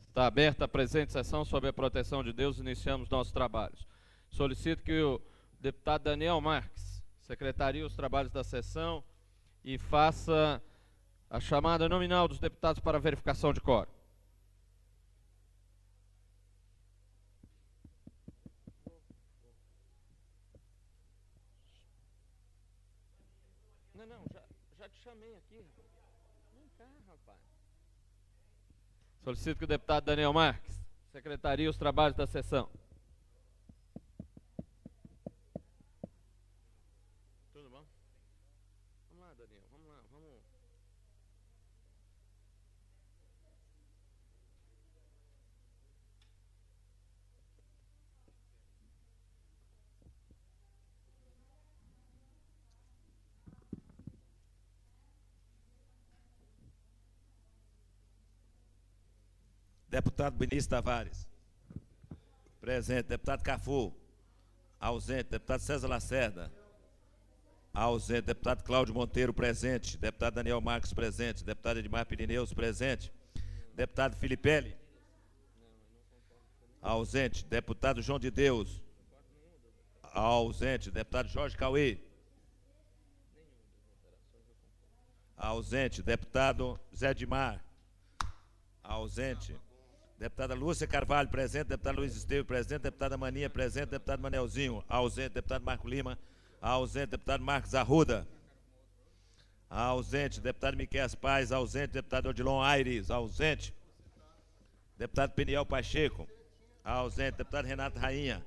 Está aberta a presente sessão sob a proteção de Deus. Iniciamos nossos trabalhos. Solicito que o deputado Daniel Marques secretarie os trabalhos da sessão e faça a chamada nominal dos deputados para verificação de quórum. Não, já te chamei aqui, rapaz. Vem cá, rapaz. Solicito que o deputado Daniel Marques secretarie os trabalhos da sessão. Tudo bom? Vamos lá, Daniel, vamos lá, vamos. Deputado Benício Tavares. Presente. Deputado Cafu. Ausente. Deputado César Lacerda. Ausente. Deputado Cláudio Monteiro, presente. Deputado Daniel Marques, presente. Deputado Edmar Pirineus, presente. Deputado Filipelli. Ausente. Deputado João de Deus. Ausente. Deputado Jorge Cauê. Ausente. Deputado Zé Dimar. Ausente. Deputada Lúcia Carvalho, presente. Deputado Luiz Esteves, presente. Deputada Maninha, presente. Deputado Manelzinho, ausente. Deputado Marco Lima, ausente. Deputado Marcos Arruda, ausente. Deputado Miquel Paz, ausente. Deputado Odilon Aires, ausente. Deputado Peniel Pacheco, ausente. Deputado Renato Rainha,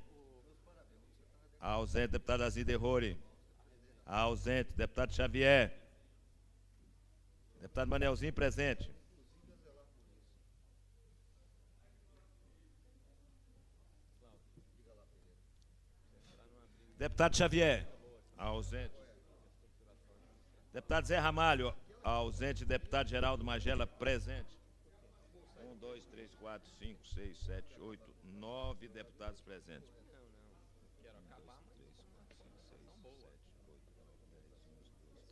ausente. Deputado Azide Rori, ausente. Deputado Xavier. Deputado Manelzinho, presente. Deputado Xavier, ausente. Deputado Zé Ramalho, ausente. Deputado Geraldo Magela, presente. 1, 2, 3, 4, 5, 6, 7, 8, 9 deputados presentes. Quero acabar, mas 3, 4, 5, 6, 7, 8, 9, 10, 11, 12,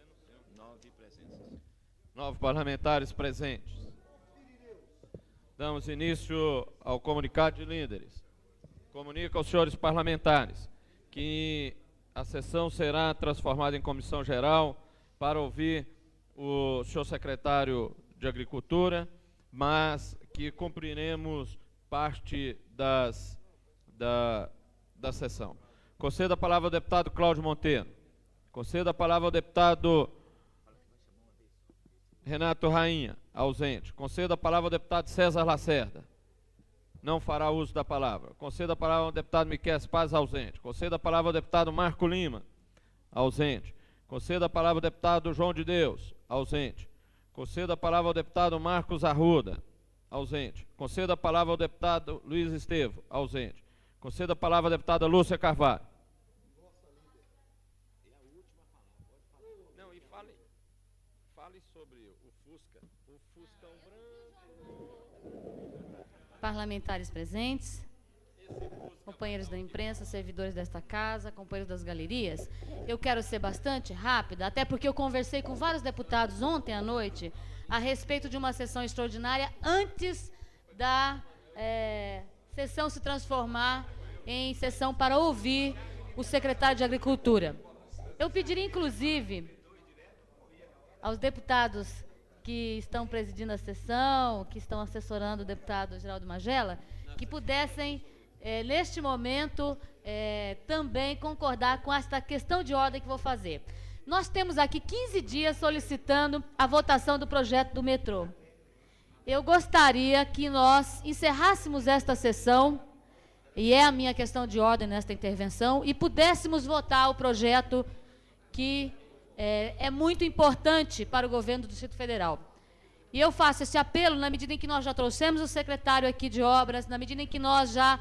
13, 14, 9 presenças. 9 parlamentares presentes. Damos início ao comunicado de líderes. Comunico aos senhores parlamentares que a sessão será transformada em comissão geral para ouvir o senhor secretário de Agricultura, mas que cumpriremos parte da sessão. Concedo a palavra ao deputado Cláudio Monteiro. Concedo a palavra ao deputado Renato Rainha, ausente. Concedo a palavra ao deputado César Lacerda. Não fará uso da palavra. Concedo a palavra ao deputado Miquel Paz, ausente. Concedo a palavra ao deputado Marco Lima, ausente. Concedo a palavra ao deputado João de Deus, ausente. Concedo a palavra ao deputado Marcos Arruda, ausente. Concedo a palavra ao deputado Luiz Esteves, ausente. Concedo a palavra à deputada Lúcia Carvalho. Não, e fale sobre o Fusca. O Fuscão branco. Parlamentares presentes, companheiros da imprensa, servidores desta casa, companheiros das galerias, eu quero ser bastante rápida, até porque eu conversei com vários deputados ontem à noite a respeito de uma sessão extraordinária antes da sessão se transformar em sessão para ouvir o secretário de Agricultura. Eu pediria, inclusive, aos deputados que estão presidindo a sessão, que estão assessorando o deputado Geraldo Magela, que pudessem, neste momento, também concordar com esta questão de ordem que vou fazer. Nós temos aqui 15 dias solicitando a votação do projeto do metrô. Eu gostaria que nós encerrássemos esta sessão, e é a minha questão de ordem nesta intervenção, e pudéssemos votar o projeto que é muito importante para o governo do Distrito Federal. E eu faço esse apelo na medida em que nós já trouxemos o secretário aqui de obras, na medida em que nós já,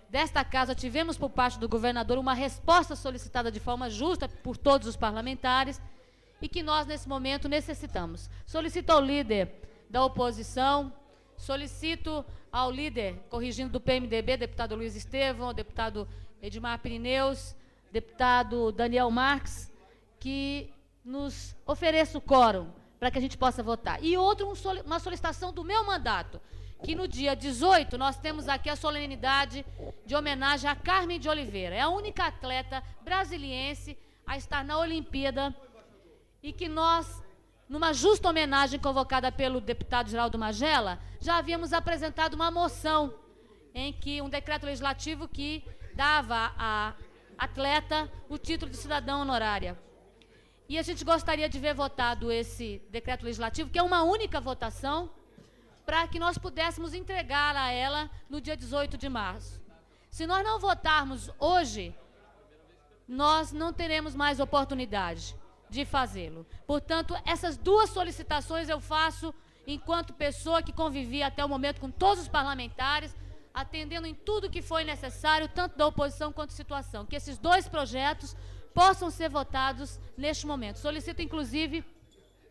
desta casa, tivemos por parte do governador uma resposta solicitada de forma justa por todos os parlamentares e que nós, nesse momento, necessitamos. Solicito ao líder da oposição, solicito ao líder, corrigindo do PMDB, deputado Luiz Estevão, deputado Edmar Pirineus, deputado Daniel Marques, que nos ofereça o quórum para que a gente possa votar. E outro, uma solicitação do meu mandato, que no dia 18 nós temos aqui a solenidade de homenagem a Carmen de Oliveira. É a única atleta brasiliense a estar na Olimpíada e que nós, numa justa homenagem convocada pelo deputado Geraldo Magela, já havíamos apresentado uma moção em que um decreto legislativo que dava à atleta o título de cidadã honorária. E a gente gostaria de ver votado esse decreto legislativo, que é uma única votação, para que nós pudéssemos entregar a ela no dia 18 de março. Se nós não votarmos hoje, nós não teremos mais oportunidade de fazê-lo. Portanto, essas duas solicitações eu faço enquanto pessoa que convivia até o momento com todos os parlamentares, atendendo em tudo que foi necessário, tanto da oposição quanto da situação, que esses dois projetos possam ser votados neste momento. Solicito, inclusive,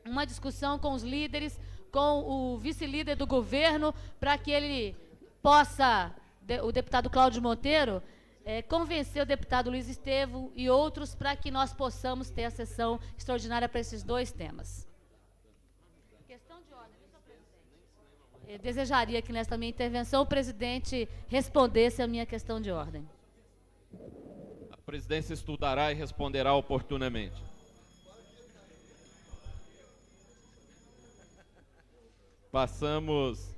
uma discussão com os líderes, com o vice-líder do governo, para que ele possa, o deputado Cláudio Monteiro, convencer o deputado Luiz Estevão e outros para que nós possamos ter a sessão extraordinária para esses dois temas. Questão de ordem, senhor presidente. Eu desejaria que nesta minha intervenção o presidente respondesse a minha questão de ordem. A presidência estudará e responderá oportunamente. Passamos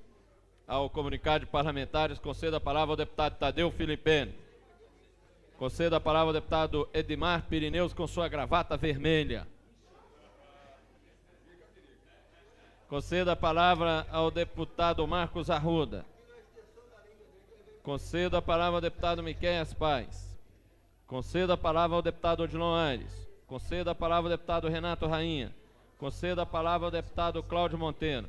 ao comunicado de parlamentares. Concedo a palavra ao deputado Tadeu Filipene. Concedo a palavra ao deputado Edmar Pirineus com sua gravata vermelha. Concedo a palavra ao deputado Marcos Arruda. Concedo a palavra ao deputado Miqueias Paz. Concedo a palavra ao deputado Odilon Aires. Concedo a palavra ao deputado Renato Rainha. Concedo a palavra ao deputado Cláudio Monteiro.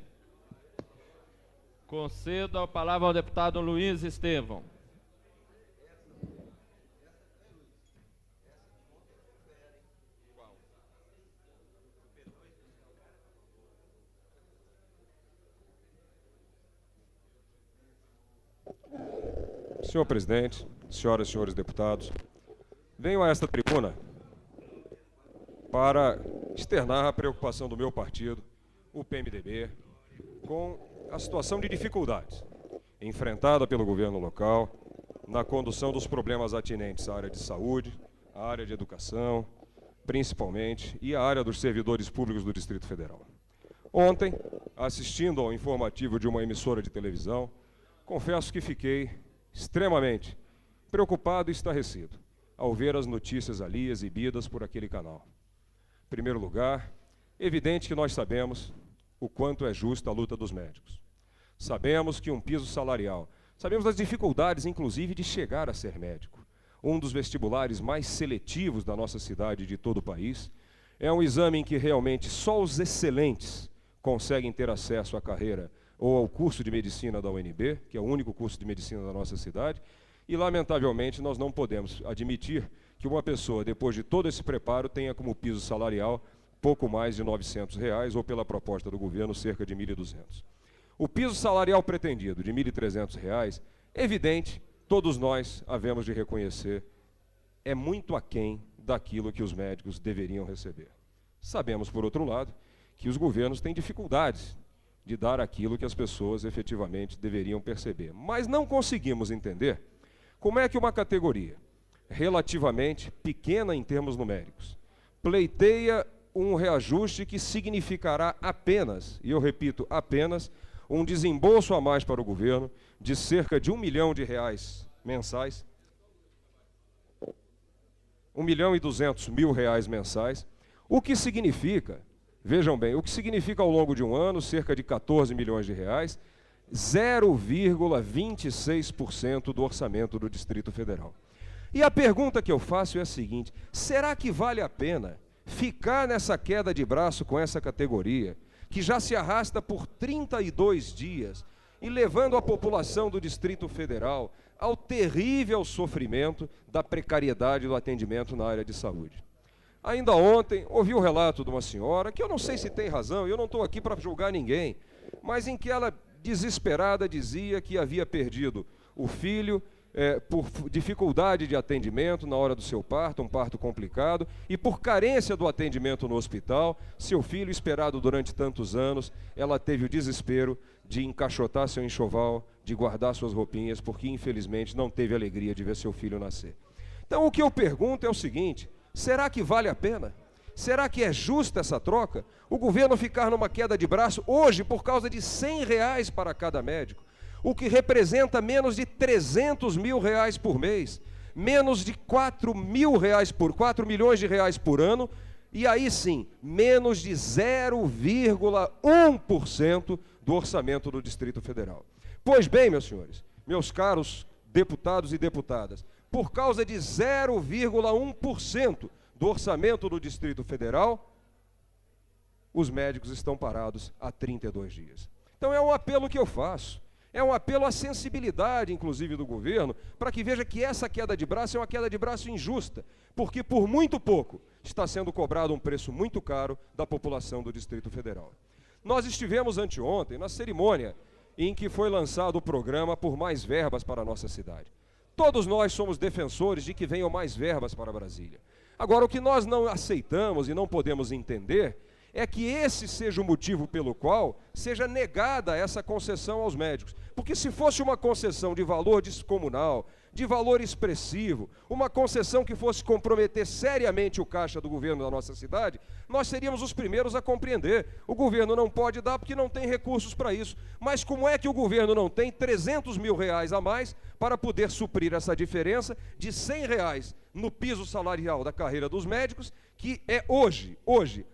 Concedo a palavra ao deputado Luiz Estevão. Senhor presidente, senhoras e senhores deputados, venho a esta tribuna para externar a preocupação do meu partido, o PMDB, com a situação de dificuldades enfrentada pelo governo local na condução dos problemas atinentes à área de saúde, à área de educação, principalmente, e à área dos servidores públicos do Distrito Federal. Ontem, assistindo ao informativo de uma emissora de televisão, confesso que fiquei extremamente preocupado e estarrecido ao ver as notícias ali exibidas por aquele canal. Em primeiro lugar, evidente que nós sabemos o quanto é justa a luta dos médicos. Sabemos que um piso salarial, sabemos das dificuldades, inclusive, de chegar a ser médico. Um dos vestibulares mais seletivos da nossa cidade e de todo o país. É um exame em que realmente só os excelentes conseguem ter acesso à carreira ou ao curso de medicina da UNB, que é o único curso de medicina da nossa cidade, e, lamentavelmente, nós não podemos admitir que uma pessoa, depois de todo esse preparo, tenha como piso salarial pouco mais de R$ 900, ou pela proposta do governo, cerca de R$ 1.200. O piso salarial pretendido de R$ 1.300, evidente, todos nós havemos de reconhecer, é muito aquém daquilo que os médicos deveriam receber. Sabemos, por outro lado, que os governos têm dificuldades de dar aquilo que as pessoas efetivamente deveriam perceber. Mas não conseguimos entender como é que uma categoria relativamente pequena em termos numéricos pleiteia um reajuste que significará apenas, e eu repito, apenas, um desembolso a mais para o governo de cerca de R$ 1 milhão mensais, R$ 1.200.000 mensais, o que significa, vejam bem, o que significa ao longo de um ano, cerca de 14 milhões de reais, 0,26% do orçamento do Distrito Federal. E a pergunta que eu faço é a seguinte: será que vale a pena ficar nessa queda de braço com essa categoria, que já se arrasta por 32 dias e levando a população do Distrito Federal ao terrível sofrimento da precariedade do atendimento na área de saúde? Ainda ontem, ouvi o relato de uma senhora, que eu não sei se tem razão, eu não estou aqui para julgar ninguém, mas em que ela, desesperada, dizia que havia perdido o filho por dificuldade de atendimento na hora do seu parto, um parto complicado, e por carência do atendimento no hospital, seu filho esperado durante tantos anos, ela teve o desespero de encaixotar seu enxoval, de guardar suas roupinhas, porque infelizmente não teve alegria de ver seu filho nascer. Então o que eu pergunto é o seguinte: será que vale a pena? Será que é justa essa troca? O governo ficar numa queda de braço hoje por causa de R$100 para cada médico, o que representa menos de R$300 mil por mês, menos de R$4 milhões de reais por ano, e aí sim, menos de 0,1% do orçamento do Distrito Federal. Pois bem, meus senhores, meus caros deputados e deputadas, por causa de 0,1% do orçamento do Distrito Federal, os médicos estão parados há 32 dias. Então é um apelo que eu faço. É um apelo à sensibilidade, inclusive, do governo, para que veja que essa queda de braço é uma queda de braço injusta, porque por muito pouco está sendo cobrado um preço muito caro da população do Distrito Federal. Nós estivemos anteontem na cerimônia em que foi lançado o programa Por Mais Verbas para a nossa cidade. Todos nós somos defensores de que venham mais verbas para Brasília. Agora, o que nós não aceitamos e não podemos entender é que esse seja o motivo pelo qual seja negada essa concessão aos médicos. Porque se fosse uma concessão de valor descomunal, de valor expressivo, uma concessão que fosse comprometer seriamente o caixa do governo da nossa cidade, nós seríamos os primeiros a compreender. O governo não pode dar porque não tem recursos para isso. Mas como é que o governo não tem R$300 mil a mais para poder suprir essa diferença de R$100 no piso salarial da carreira dos médicos, que é hoje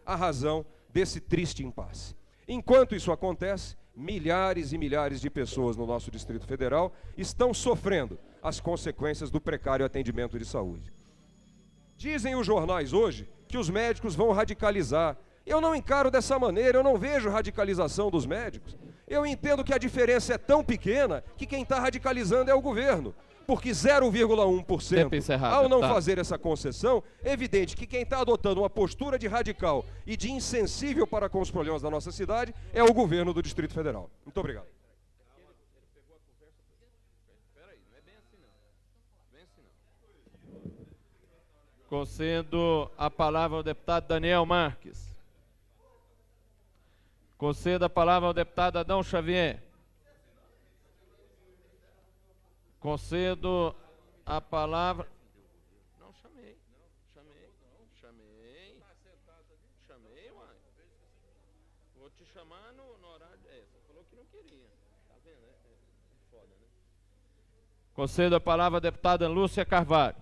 a razão desse triste impasse? Enquanto isso acontece, milhares e milhares de pessoas no nosso Distrito Federal estão sofrendo as consequências do precário atendimento de saúde. Dizem os jornais hoje que os médicos vão radicalizar. Eu não encaro dessa maneira, eu não vejo radicalização dos médicos. Eu entendo que a diferença é tão pequena que quem está radicalizando é o governo. Porque 0,1% ao não fazer essa concessão, é evidente que quem está adotando uma postura de radical e de insensível para com os problemas da nossa cidade é o governo do Distrito Federal. Muito obrigado. Concedo a palavra ao deputado Daniel Marques. Concedo a palavra ao deputado Adão Xavier. Concedo a palavra... Não, chamei, uai. Vou te chamar no horário... Você falou que não queria. Tá vendo, né? É foda, né? Concedo a palavra à deputada Lúcia Carvalho.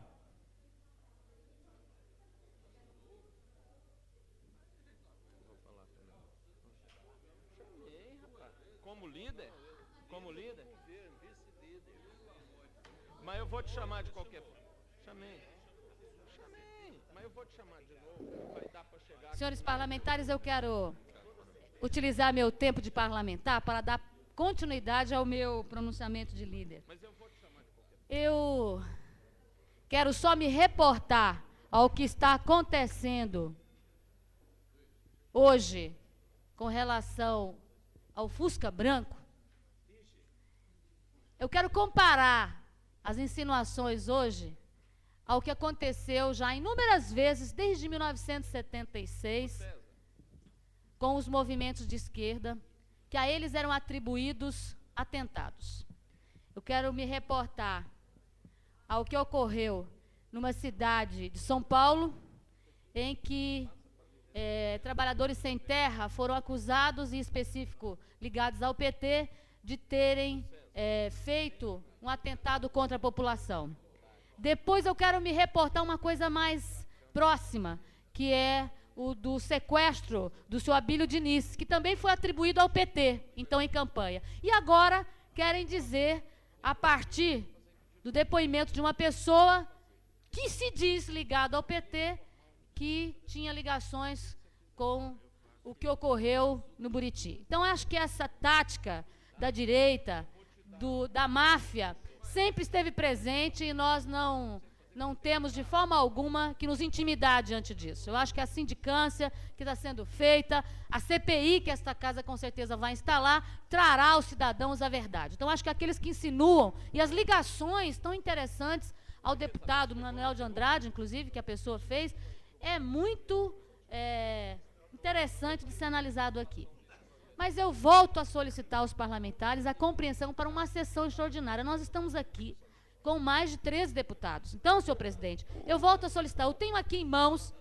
Chamei, rapaz. Como líder? Mas eu vou te chamar de qualquer forma. Chamei. Mas eu vou te chamar de novo. Vai dar para chegar. Senhores parlamentares, eu quero utilizar meu tempo de parlamentar para dar continuidade ao meu pronunciamento de líder. Mas eu vou te chamar de qualquer forma. Eu quero só me reportar ao que está acontecendo hoje com relação ao Fusca Branco. Eu quero comparar as insinuações hoje ao que aconteceu já inúmeras vezes desde 1976 com os movimentos de esquerda, que a eles eram atribuídos atentados. Eu quero me reportar ao que ocorreu numa cidade de São Paulo, em que trabalhadores sem terra foram acusados, em específico ligados ao PT, de terem feito um atentado contra a população. Depois eu quero me reportar uma coisa mais próxima, que é o do sequestro do senhor Abílio Diniz, que também foi atribuído ao PT, então em campanha. E agora querem dizer, a partir do depoimento de uma pessoa que se diz ligada ao PT, que tinha ligações com o que ocorreu no Buriti. Então, acho que essa tática da direita, da máfia, sempre esteve presente e nós não não temos de forma alguma que nos intimidar diante disso. Eu acho que a sindicância que está sendo feita, a CPI que esta casa com certeza vai instalar, trará aos cidadãos a verdade. Então, acho que aqueles que insinuam, e as ligações tão interessantes ao deputado Manuel de Andrade, inclusive, que a pessoa fez, é muito interessante de ser analisado aqui. Mas eu volto a solicitar aos parlamentares a compreensão para uma sessão extraordinária. Nós estamos aqui com mais de 13 deputados. Então, senhor presidente, eu volto a solicitar. Eu tenho aqui em mãos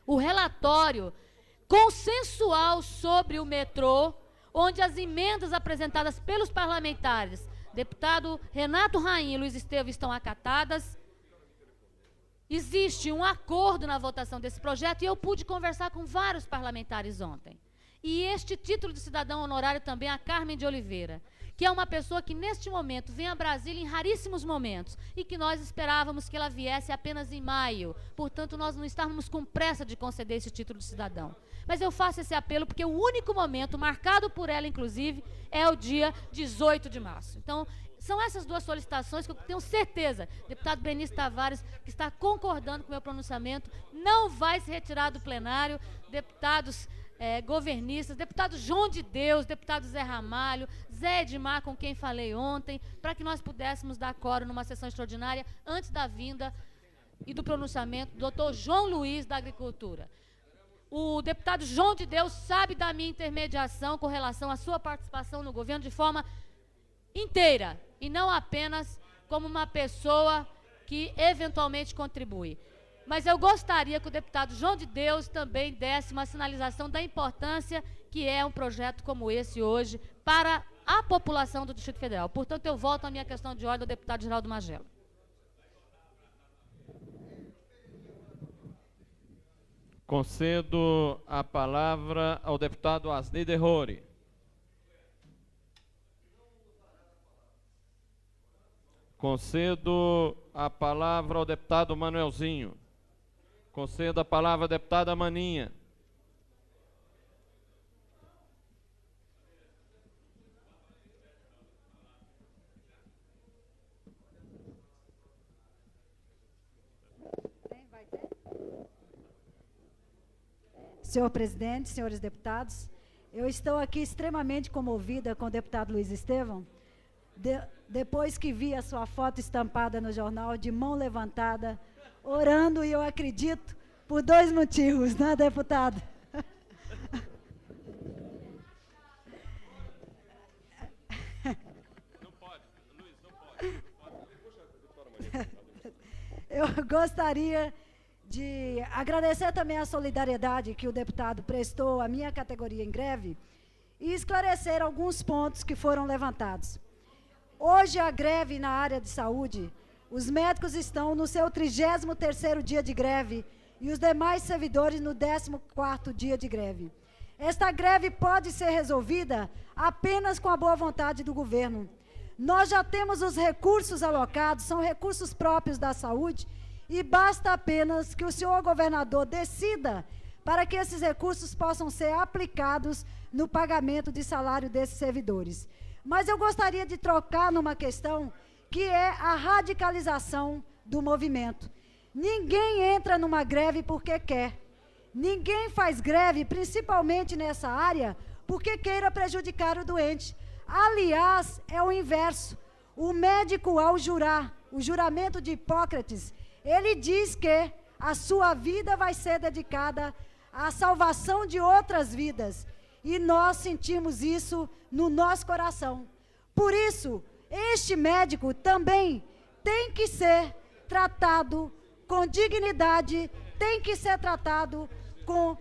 o relatório consensual sobre o metrô, onde as emendas apresentadas pelos parlamentares, deputado Renato Rainha e Luiz Estevam, estão acatadas. Existe um acordo na votação desse projeto e eu pude conversar com vários parlamentares ontem. E este título de cidadão honorário também a Carmen de Oliveira, que é uma pessoa que neste momento vem a Brasília em raríssimos momentos e que nós esperávamos que ela viesse apenas em maio. Portanto, nós não estávamos com pressa de conceder esse título de cidadão. Mas eu faço esse apelo porque o único momento marcado por ela, inclusive, é o dia 18 de março. Então, são essas duas solicitações que eu tenho certeza, deputado Benício Tavares, que está concordando com o meu pronunciamento, não vai se retirar do plenário, deputados governistas, deputado João de Deus, deputado Zé Ramalho, Zé Edmar, com quem falei ontem, para que nós pudéssemos dar quórum numa sessão extraordinária antes da vinda e do pronunciamento do doutor João Luiz da Agricultura. O deputado João de Deus sabe da minha intermediação com relação à sua participação no governo de forma inteira, e não apenas como uma pessoa que eventualmente contribui. Mas eu gostaria que o deputado João de Deus também desse uma sinalização da importância que é um projeto como esse hoje para a população do Distrito Federal. Portanto, eu volto à minha questão de ordem ao deputado Geraldo Magelo. Concedo a palavra ao deputado Asni Derrori. Concedo a palavra ao deputado Manuelzinho. Concedo a palavra à deputada Maninha. Senhor presidente, senhores deputados, eu estou aqui extremamente comovida com o deputado Luiz Estevam, depois que vi a sua foto estampada no jornal, de mão levantada, orando, e eu acredito, por 2 motivos, né, deputado? Não pode, Luiz, não pode. Eu gostaria de agradecer também a solidariedade que o deputado prestou à minha categoria em greve e esclarecer alguns pontos que foram levantados. Hoje, a greve na área de saúde, os médicos estão no seu 33º dia de greve e os demais servidores no 14º dia de greve. Esta greve pode ser resolvida apenas com a boa vontade do governo. Nós já temos os recursos alocados, são recursos próprios da saúde, e basta apenas que o senhor governador decida para que esses recursos possam ser aplicados no pagamento de salário desses servidores. Mas eu gostaria de trocar numa questão que é a radicalização do movimento. Ninguém entra numa greve porque quer. Ninguém faz greve, principalmente nessa área, porque queira prejudicar o doente. Aliás, é o inverso. O médico, ao jurar, o juramento de Hipócrates, ele diz que a sua vida vai ser dedicada à salvação de outras vidas. E nós sentimos isso no nosso coração. Por isso, este médico também tem que ser tratado com dignidade, tem que ser tratado com,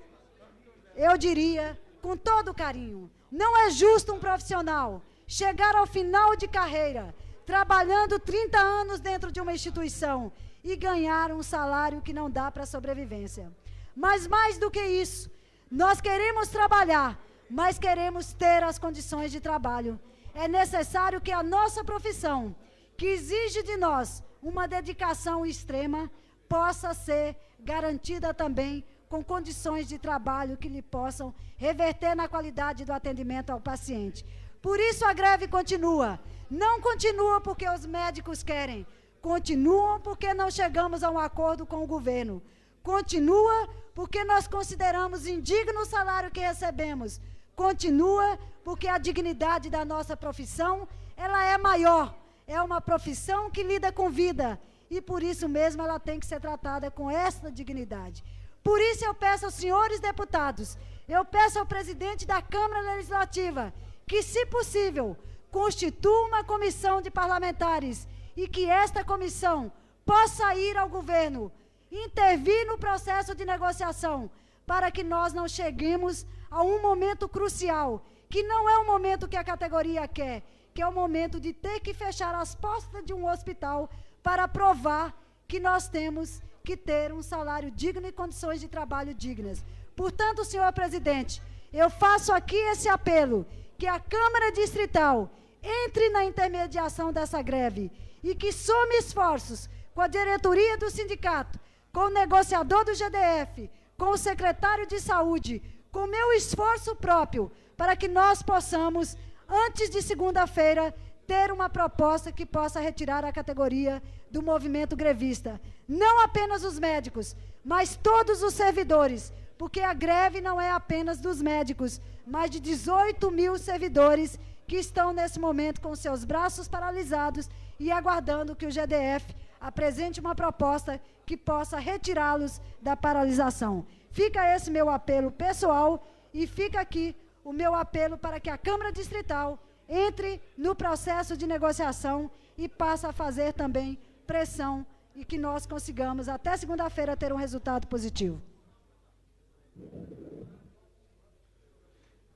eu diria, com todo carinho. Não é justo um profissional chegar ao final de carreira, trabalhando 30 anos dentro de uma instituição e ganhar um salário que não dá para a sobrevivência. Mas mais do que isso, nós queremos trabalhar, mas queremos ter as condições de trabalho. É necessário que a nossa profissão, que exige de nós uma dedicação extrema, possa ser garantida também com condições de trabalho que lhe possam reverter na qualidade do atendimento ao paciente. Por isso a greve continua. Não continua porque os médicos querem, Continuam porque não chegamos a um acordo com o governo. Continua porque nós consideramos indigno o salário que recebemos. Continua porque a dignidade da nossa profissão, ela é maior. É uma profissão que lida com vida. E por isso mesmo ela tem que ser tratada com essa dignidade. Por isso eu peço aos senhores deputados, eu peço ao presidente da Câmara Legislativa, que, se possível, constitua uma comissão de parlamentares e que esta comissão possa ir ao governo, intervir no processo de negociação, para que nós não cheguemos a um momento crucial, que não é o momento que a categoria quer, que é o momento de ter que fechar as portas de um hospital para provar que nós temos que ter um salário digno e condições de trabalho dignas. Portanto, senhor presidente, eu faço aqui esse apelo, que a Câmara Distrital entre na intermediação dessa greve e que some esforços com a diretoria do sindicato, com o negociador do GDF, com o secretário de saúde, com o meu esforço próprio, para que nós possamos, antes de segunda-feira, ter uma proposta que possa retirar a categoria do movimento grevista. Não apenas os médicos, mas todos os servidores, porque a greve não é apenas dos médicos, mas de 18 mil servidores que estão nesse momento com seus braços paralisados e aguardando que o GDF apresente uma proposta que possa retirá-los da paralisação. Fica esse meu apelo pessoal e fica aqui o meu apelo para que a Câmara Distrital entre no processo de negociação e passe a fazer também pressão e que nós consigamos até segunda-feira ter um resultado positivo.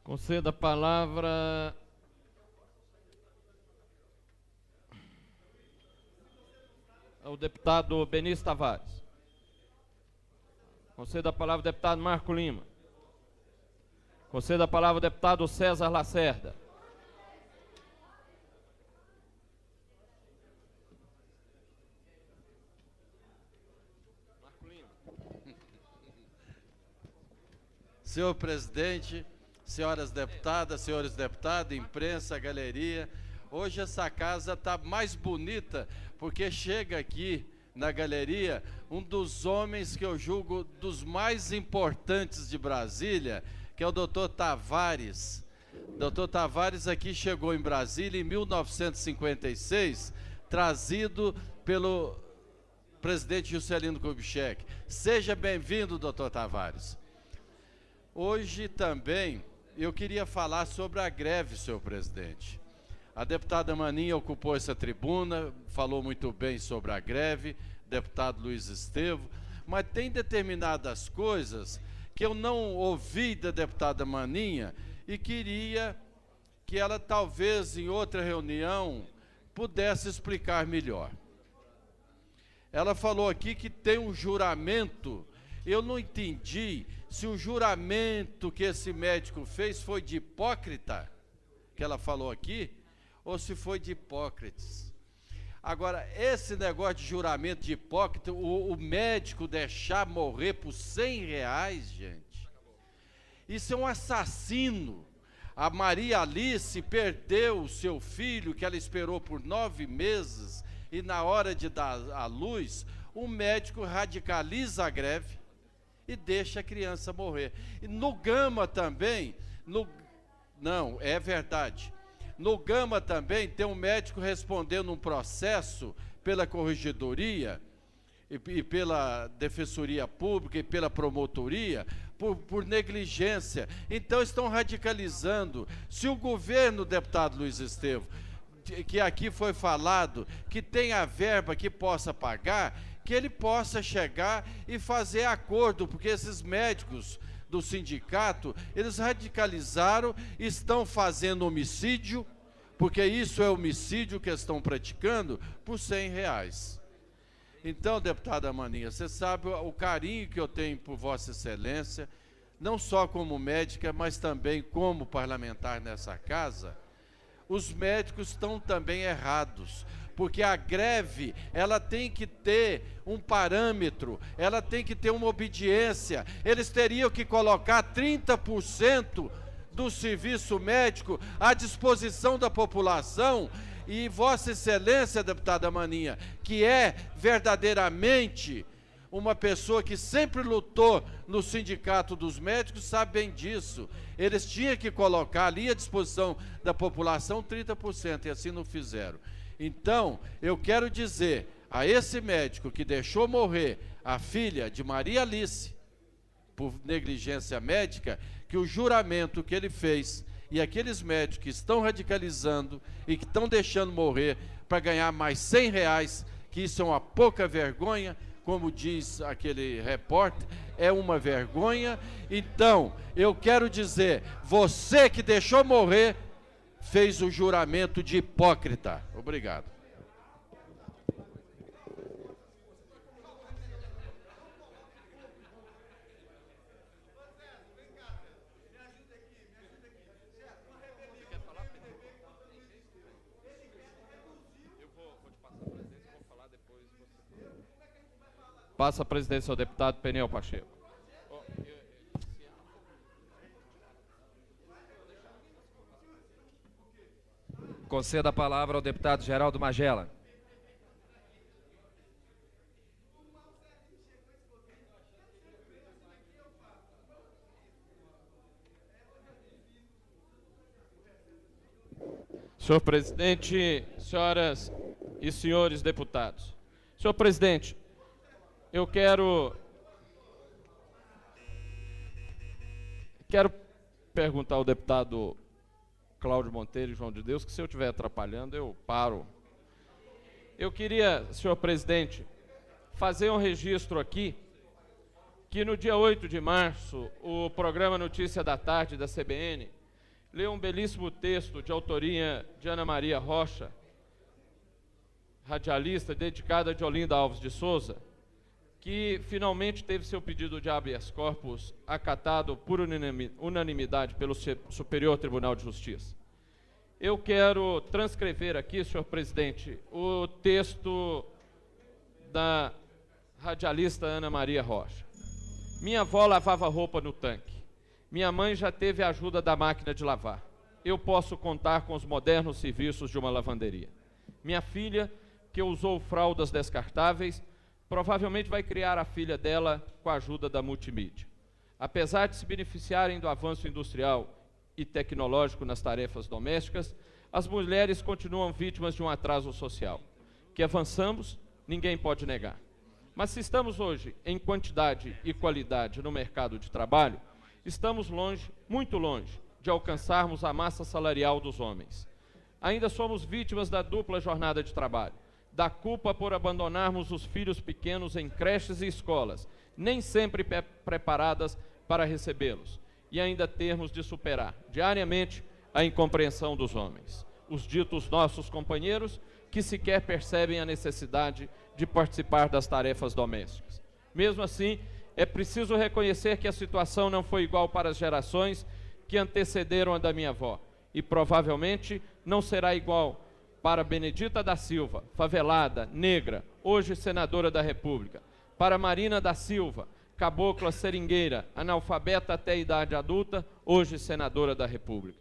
Conceda a palavra ao deputado Benício Tavares. Conceda a palavra ao deputado Marco Lima. Conceda a palavra ao deputado César Lacerda. Senhor presidente, senhoras deputadas, senhores deputados, imprensa, galeria, hoje essa casa está mais bonita porque chega aqui na galeria um dos homens que eu julgo dos mais importantes de Brasília, que é o doutor Tavares. Doutor Tavares aqui chegou em Brasília em 1956, trazido pelo presidente Juscelino Kubitschek. Seja bem-vindo, doutor Tavares. Hoje também eu queria falar sobre a greve, senhor presidente. A deputada Maninha ocupou essa tribuna, falou muito bem sobre a greve, deputado Luiz Estevo, mas tem determinadas coisas que eu não ouvi da deputada Maninha e queria que ela talvez em outra reunião pudesse explicar melhor. Ela falou aqui que tem um juramento, eu não entendi se o juramento que esse médico fez foi de Hipócrita, que ela falou aqui, ou se foi de Hipócrates. Agora, esse negócio de juramento de Hipócrita, o médico deixar morrer por R$100, gente, isso é um assassino. A Maria Alice perdeu o seu filho, que ela esperou por 9 meses, e na hora de dar à luz, o médico radicaliza a greve e deixa a criança morrer. E no Gama também, não, é verdade. No Gama também tem um médico respondendo um processo pela corregedoria e pela defensoria pública e pela promotoria por negligência. Então estão radicalizando. Se o governo, deputado Luiz Estevo, que aqui foi falado, que tem a verba que possa pagar, que ele possa chegar e fazer acordo, porque esses médicos do sindicato, eles radicalizaram, estão fazendo homicídio, porque isso é homicídio que estão praticando, por R$100. Então, deputada Maninha, você sabe o carinho que eu tenho por Vossa Excelência, não só como médica, mas também como parlamentar nessa casa. Os médicos estão também errados, porque a greve, ela tem que ter um parâmetro, ela tem que ter uma obediência. Eles teriam que colocar 30% do serviço médico à disposição da população, E Vossa Excelência, deputada Maninha, que é verdadeiramente uma pessoa que sempre lutou no Sindicato dos Médicos, sabe bem disso. Eles tinham que colocar ali à disposição da população 30%, e assim não fizeram. Então, eu quero dizer a esse médico que deixou morrer a filha de Maria Alice por negligência médica, que o juramento que ele fez e aqueles médicos que estão radicalizando e que estão deixando morrer para ganhar mais R$100, que isso é uma pouca vergonha, como diz aquele repórter, é uma vergonha. Então, eu quero dizer, você que deixou morrer, fez o juramento de hipócrita. Obrigado. Passa a presidência ao deputado Peniel Pacheco. Conceda a palavra ao deputado Geraldo Magela. Senhor presidente, senhoras e senhores deputados. Senhor presidente, eu quero perguntar ao deputado Cláudio Monteiro e João de Deus, que se eu estiver atrapalhando, eu paro. Eu queria, senhor presidente, fazer um registro aqui, que no dia 8 de março, o programa Notícia da Tarde da CBN leu um belíssimo texto de autoria de Ana Maria Rocha, radialista, dedicada a Olinda Alves de Souza, que finalmente teve seu pedido de habeas corpus acatado por unanimidade pelo Superior Tribunal de Justiça. Eu quero transcrever aqui, senhor presidente, o texto da radialista Ana Maria Rocha. Minha avó lavava roupa no tanque. Minha mãe já teve a ajuda da máquina de lavar. Eu posso contar com os modernos serviços de uma lavanderia. Minha filha, que usou fraldas descartáveis, provavelmente vai criar a filha dela com a ajuda da multimídia. Apesar de se beneficiarem do avanço industrial e tecnológico nas tarefas domésticas, as mulheres continuam vítimas de um atraso social. Que avançamos, ninguém pode negar. Mas se estamos hoje em quantidade e qualidade no mercado de trabalho, estamos longe, muito longe, de alcançarmos a massa salarial dos homens. Ainda somos vítimas da dupla jornada de trabalho, da culpa por abandonarmos os filhos pequenos em creches e escolas, nem sempre preparadas para recebê-los, e ainda termos de superar diariamente a incompreensão dos homens, os ditos nossos companheiros, que sequer percebem a necessidade de participar das tarefas domésticas. Mesmo assim, é preciso reconhecer que a situação não foi igual para as gerações que antecederam a da minha avó, e provavelmente não será igual para Benedita da Silva, favelada, negra, hoje senadora da República, para Marina da Silva, cabocla seringueira, analfabeta até a idade adulta, hoje senadora da República.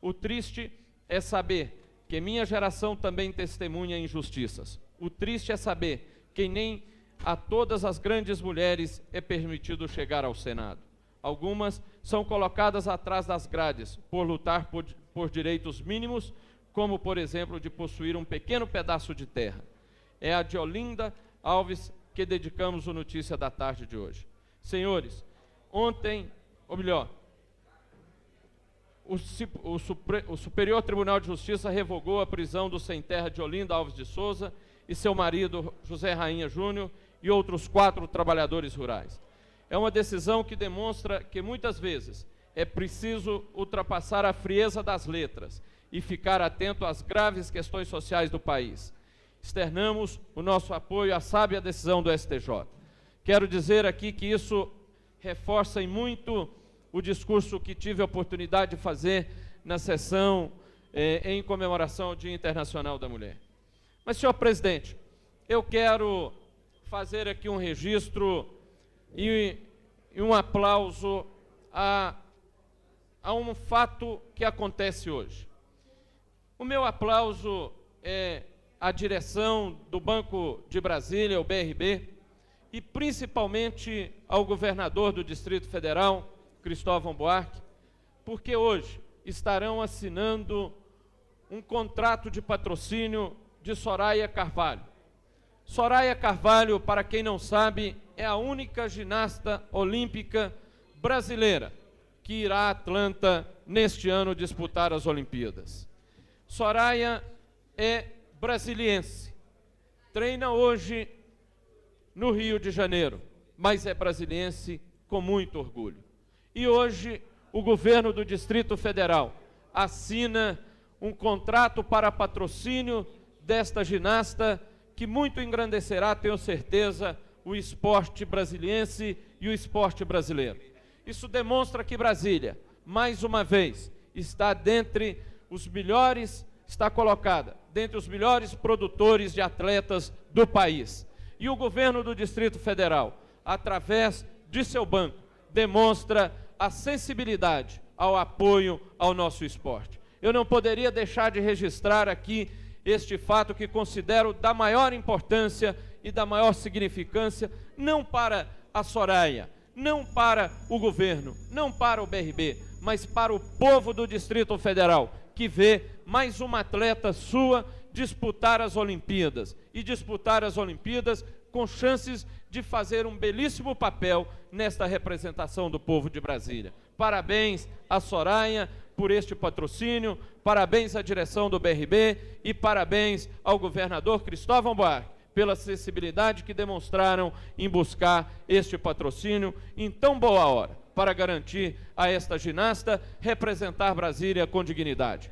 O triste é saber que minha geração também testemunha injustiças. O triste é saber que nem a todas as grandes mulheres é permitido chegar ao Senado. Algumas são colocadas atrás das grades por lutar por direitos mínimos, como, por exemplo, de possuir um pequeno pedaço de terra. É a de Olinda Alves que dedicamos o Notícia da Tarde de hoje. Senhores, ontem, ou melhor, o Superior Tribunal de Justiça revogou a prisão do sem-terra de Olinda Alves de Souza e seu marido, José Rainha Júnior, e outros 4 trabalhadores rurais. É uma decisão que demonstra que, muitas vezes, é preciso ultrapassar a frieza das letras e ficar atento às graves questões sociais do país. Externamos o nosso apoio à sábia decisão do STJ. Quero dizer aqui que isso reforça em muito o discurso que tive a oportunidade de fazer na sessão em comemoração ao Dia Internacional da Mulher. Mas, senhor presidente, eu quero fazer aqui um registro e um aplauso a um fato que acontece hoje. O meu aplauso a direção do Banco de Brasília, o BRB, e principalmente ao governador do Distrito Federal, Cristóvão Buarque, porque hoje estarão assinando um contrato de patrocínio de Soraya Carvalho. Soraya Carvalho, para quem não sabe, é a única ginasta olímpica brasileira que irá a Atlanta neste ano disputar as Olimpíadas. Soraya é brasiliense, treina hoje no Rio de Janeiro, mas é brasiliense com muito orgulho. E hoje o governo do Distrito Federal assina um contrato para patrocínio desta ginasta que muito engrandecerá, tenho certeza, o esporte brasiliense e o esporte brasileiro. Isso demonstra que Brasília, mais uma vez, está dentre os melhores, está colocada dentre os melhores produtores de atletas do país. E o governo do Distrito Federal, através de seu banco, demonstra a sensibilidade ao apoio ao nosso esporte. Eu não poderia deixar de registrar aqui este fato que considero da maior importância e da maior significância, não para a Soraya, não para o governo, não para o BRB, mas para o povo do Distrito Federal, que vê mais uma atleta sua disputar as Olimpíadas, e disputar as Olimpíadas com chances de fazer um belíssimo papel nesta representação do povo de Brasília. Parabéns a Soraya por este patrocínio, parabéns à direção do BRB e parabéns ao governador Cristóvão Buarque pela sensibilidade que demonstraram em buscar este patrocínio em tão boa hora, para garantir a esta ginasta representar Brasília com dignidade.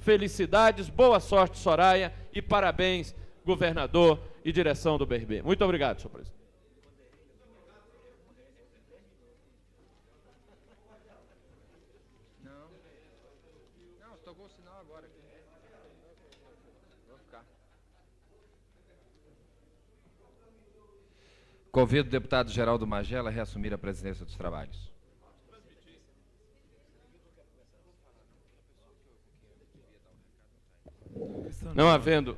Felicidades, boa sorte, Soraya, e parabéns, governador e direção do BRB. Muito obrigado, senhor presidente. Não, tocou o sinal agora. Vou ficar. Convido o deputado Geraldo Magela a reassumir a presidência dos trabalhos. Não havendo...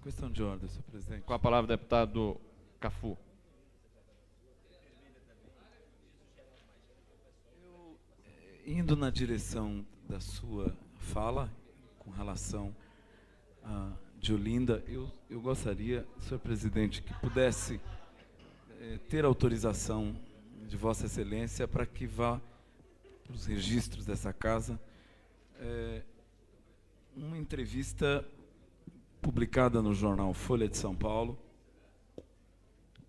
Questão de ordem, senhor presidente. Com a palavra, deputado Cafu. Indo na direção da sua fala, com relação a de Olinda, eu gostaria, senhor presidente, que pudesse ter autorização de Vossa Excelência para que vá para os registros dessa casa uma entrevista publicada no jornal Folha de São Paulo,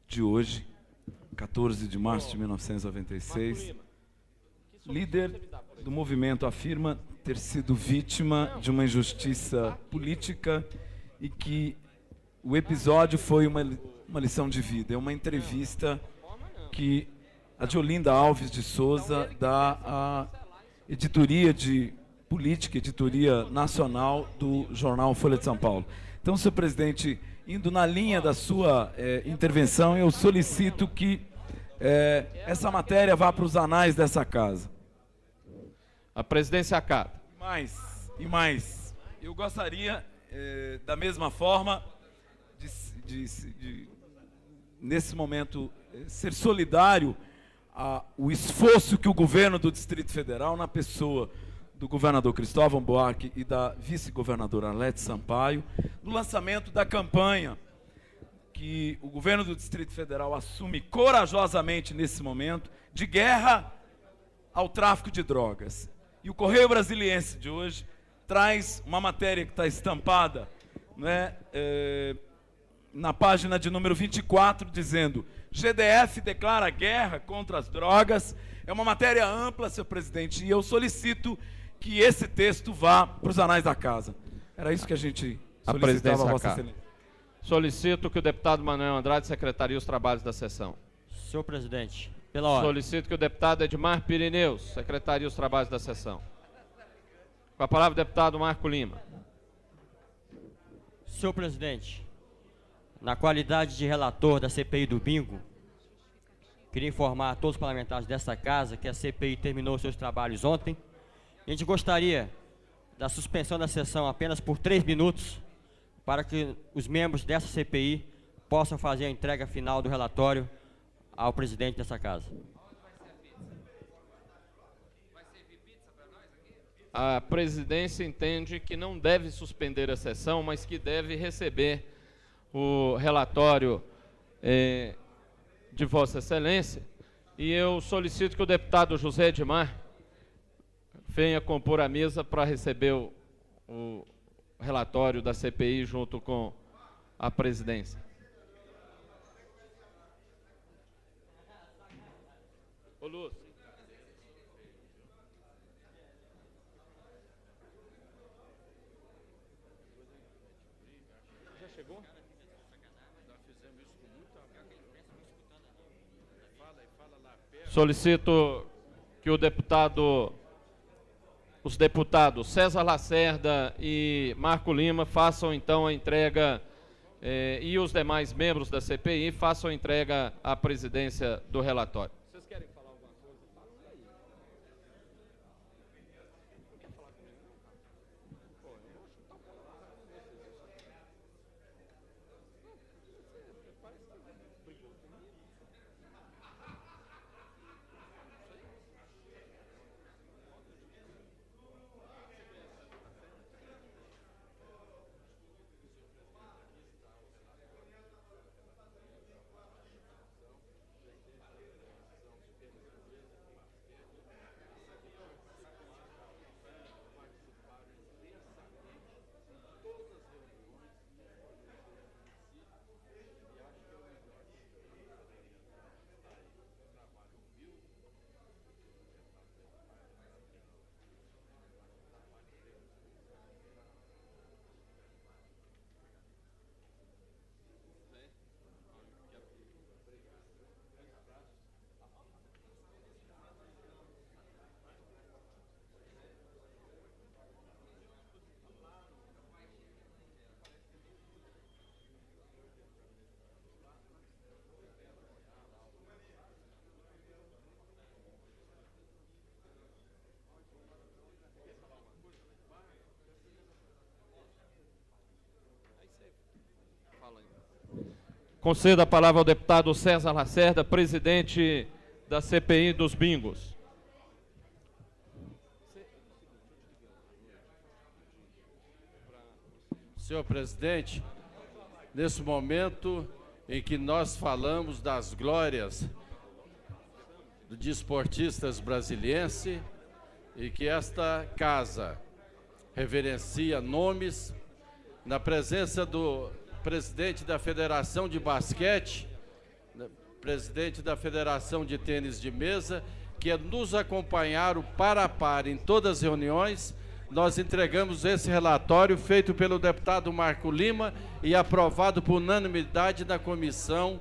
de hoje, 14 de março de 1996. Líder do movimento afirma ter sido vítima de uma injustiça política e que o episódio foi uma lição de vida. É uma entrevista que a Diolinda Alves de Souza dá à editoria de política, editoria nacional do jornal Folha de São Paulo. Então, senhor presidente, indo na linha da sua intervenção, eu solicito que essa matéria vá para os anais dessa casa. A presidência acata. E mais, eu gostaria, da mesma forma, de nesse momento, ser solidário ao esforço que o governo do Distrito Federal, na pessoa do governador Cristóvão Buarque e da vice-governadora Arlete Sampaio, no lançamento da campanha que o governo do Distrito Federal assume corajosamente nesse momento, de guerra ao tráfico de drogas. E o Correio Brasiliense de hoje traz uma matéria que está estampada, né, na página de número 24, dizendo: GDF declara guerra contra as drogas. É uma matéria ampla, senhor presidente, e eu solicito que esse texto vá para os anais da casa. Era isso que a gente solicitava a Vossa Excelência. Solicito que o deputado Manuel Andrade secretarie os trabalhos da sessão. Senhor presidente, pela ordem. Solicito que o deputado Edmar Pirineus secretarie os trabalhos da sessão. Com a palavra, o deputado Marco Lima. Senhor presidente, na qualidade de relator da CPI do bingo, queria informar a todos os parlamentares desta casa que a CPI terminou seus trabalhos ontem. A gente gostaria da suspensão da sessão apenas por 3 minutos, para que os membros dessa CPI possam fazer a entrega final do relatório ao presidente dessa casa. A presidência entende que não deve suspender a sessão, mas que deve receber o relatório de Vossa Excelência, e eu solicito que o deputado José Edmar venha compor a mesa para receber o relatório da CPI junto com a presidência. Ô, Lúcio. Já chegou? Solicito que os deputados César Lacerda e Marco Lima façam então a entrega, e os demais membros da CPI façam a entrega à presidência do relatório. Vocês querem falar alguma coisa? Conceda a palavra ao deputado César Lacerda, presidente da CPI dos bingos. Senhor presidente, nesse momento em que nós falamos das glórias do desportistas brasiliense e que esta casa reverencia nomes, na presença do presidente da Federação de Basquete, presidente da Federação de Tênis de Mesa, que nos acompanharam para a par em todas as reuniões, nós entregamos esse relatório feito pelo deputado Marco Lima e aprovado por unanimidade na comissão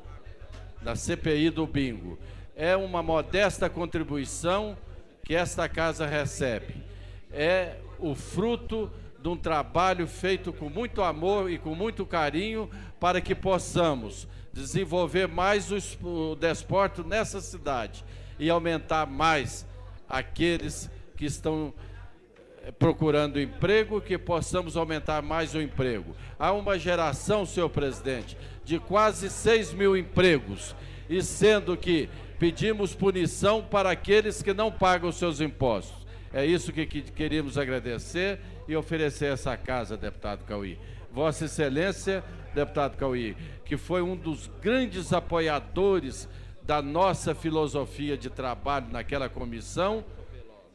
da CPI do bingo. É uma modesta contribuição que esta casa recebe. É o fruto de um trabalho feito com muito amor e com muito carinho para que possamos desenvolver mais o desporto nessa cidade e aumentar mais aqueles que estão procurando emprego, que possamos aumentar mais o emprego. Há uma geração, senhor presidente, de quase 6 mil empregos, e sendo que pedimos punição para aqueles que não pagam seus impostos. É isso que queríamos agradecer e oferecer essa casa, deputado Cauí. Vossa Excelência, deputado Cauí, que foi um dos grandes apoiadores da nossa filosofia de trabalho naquela comissão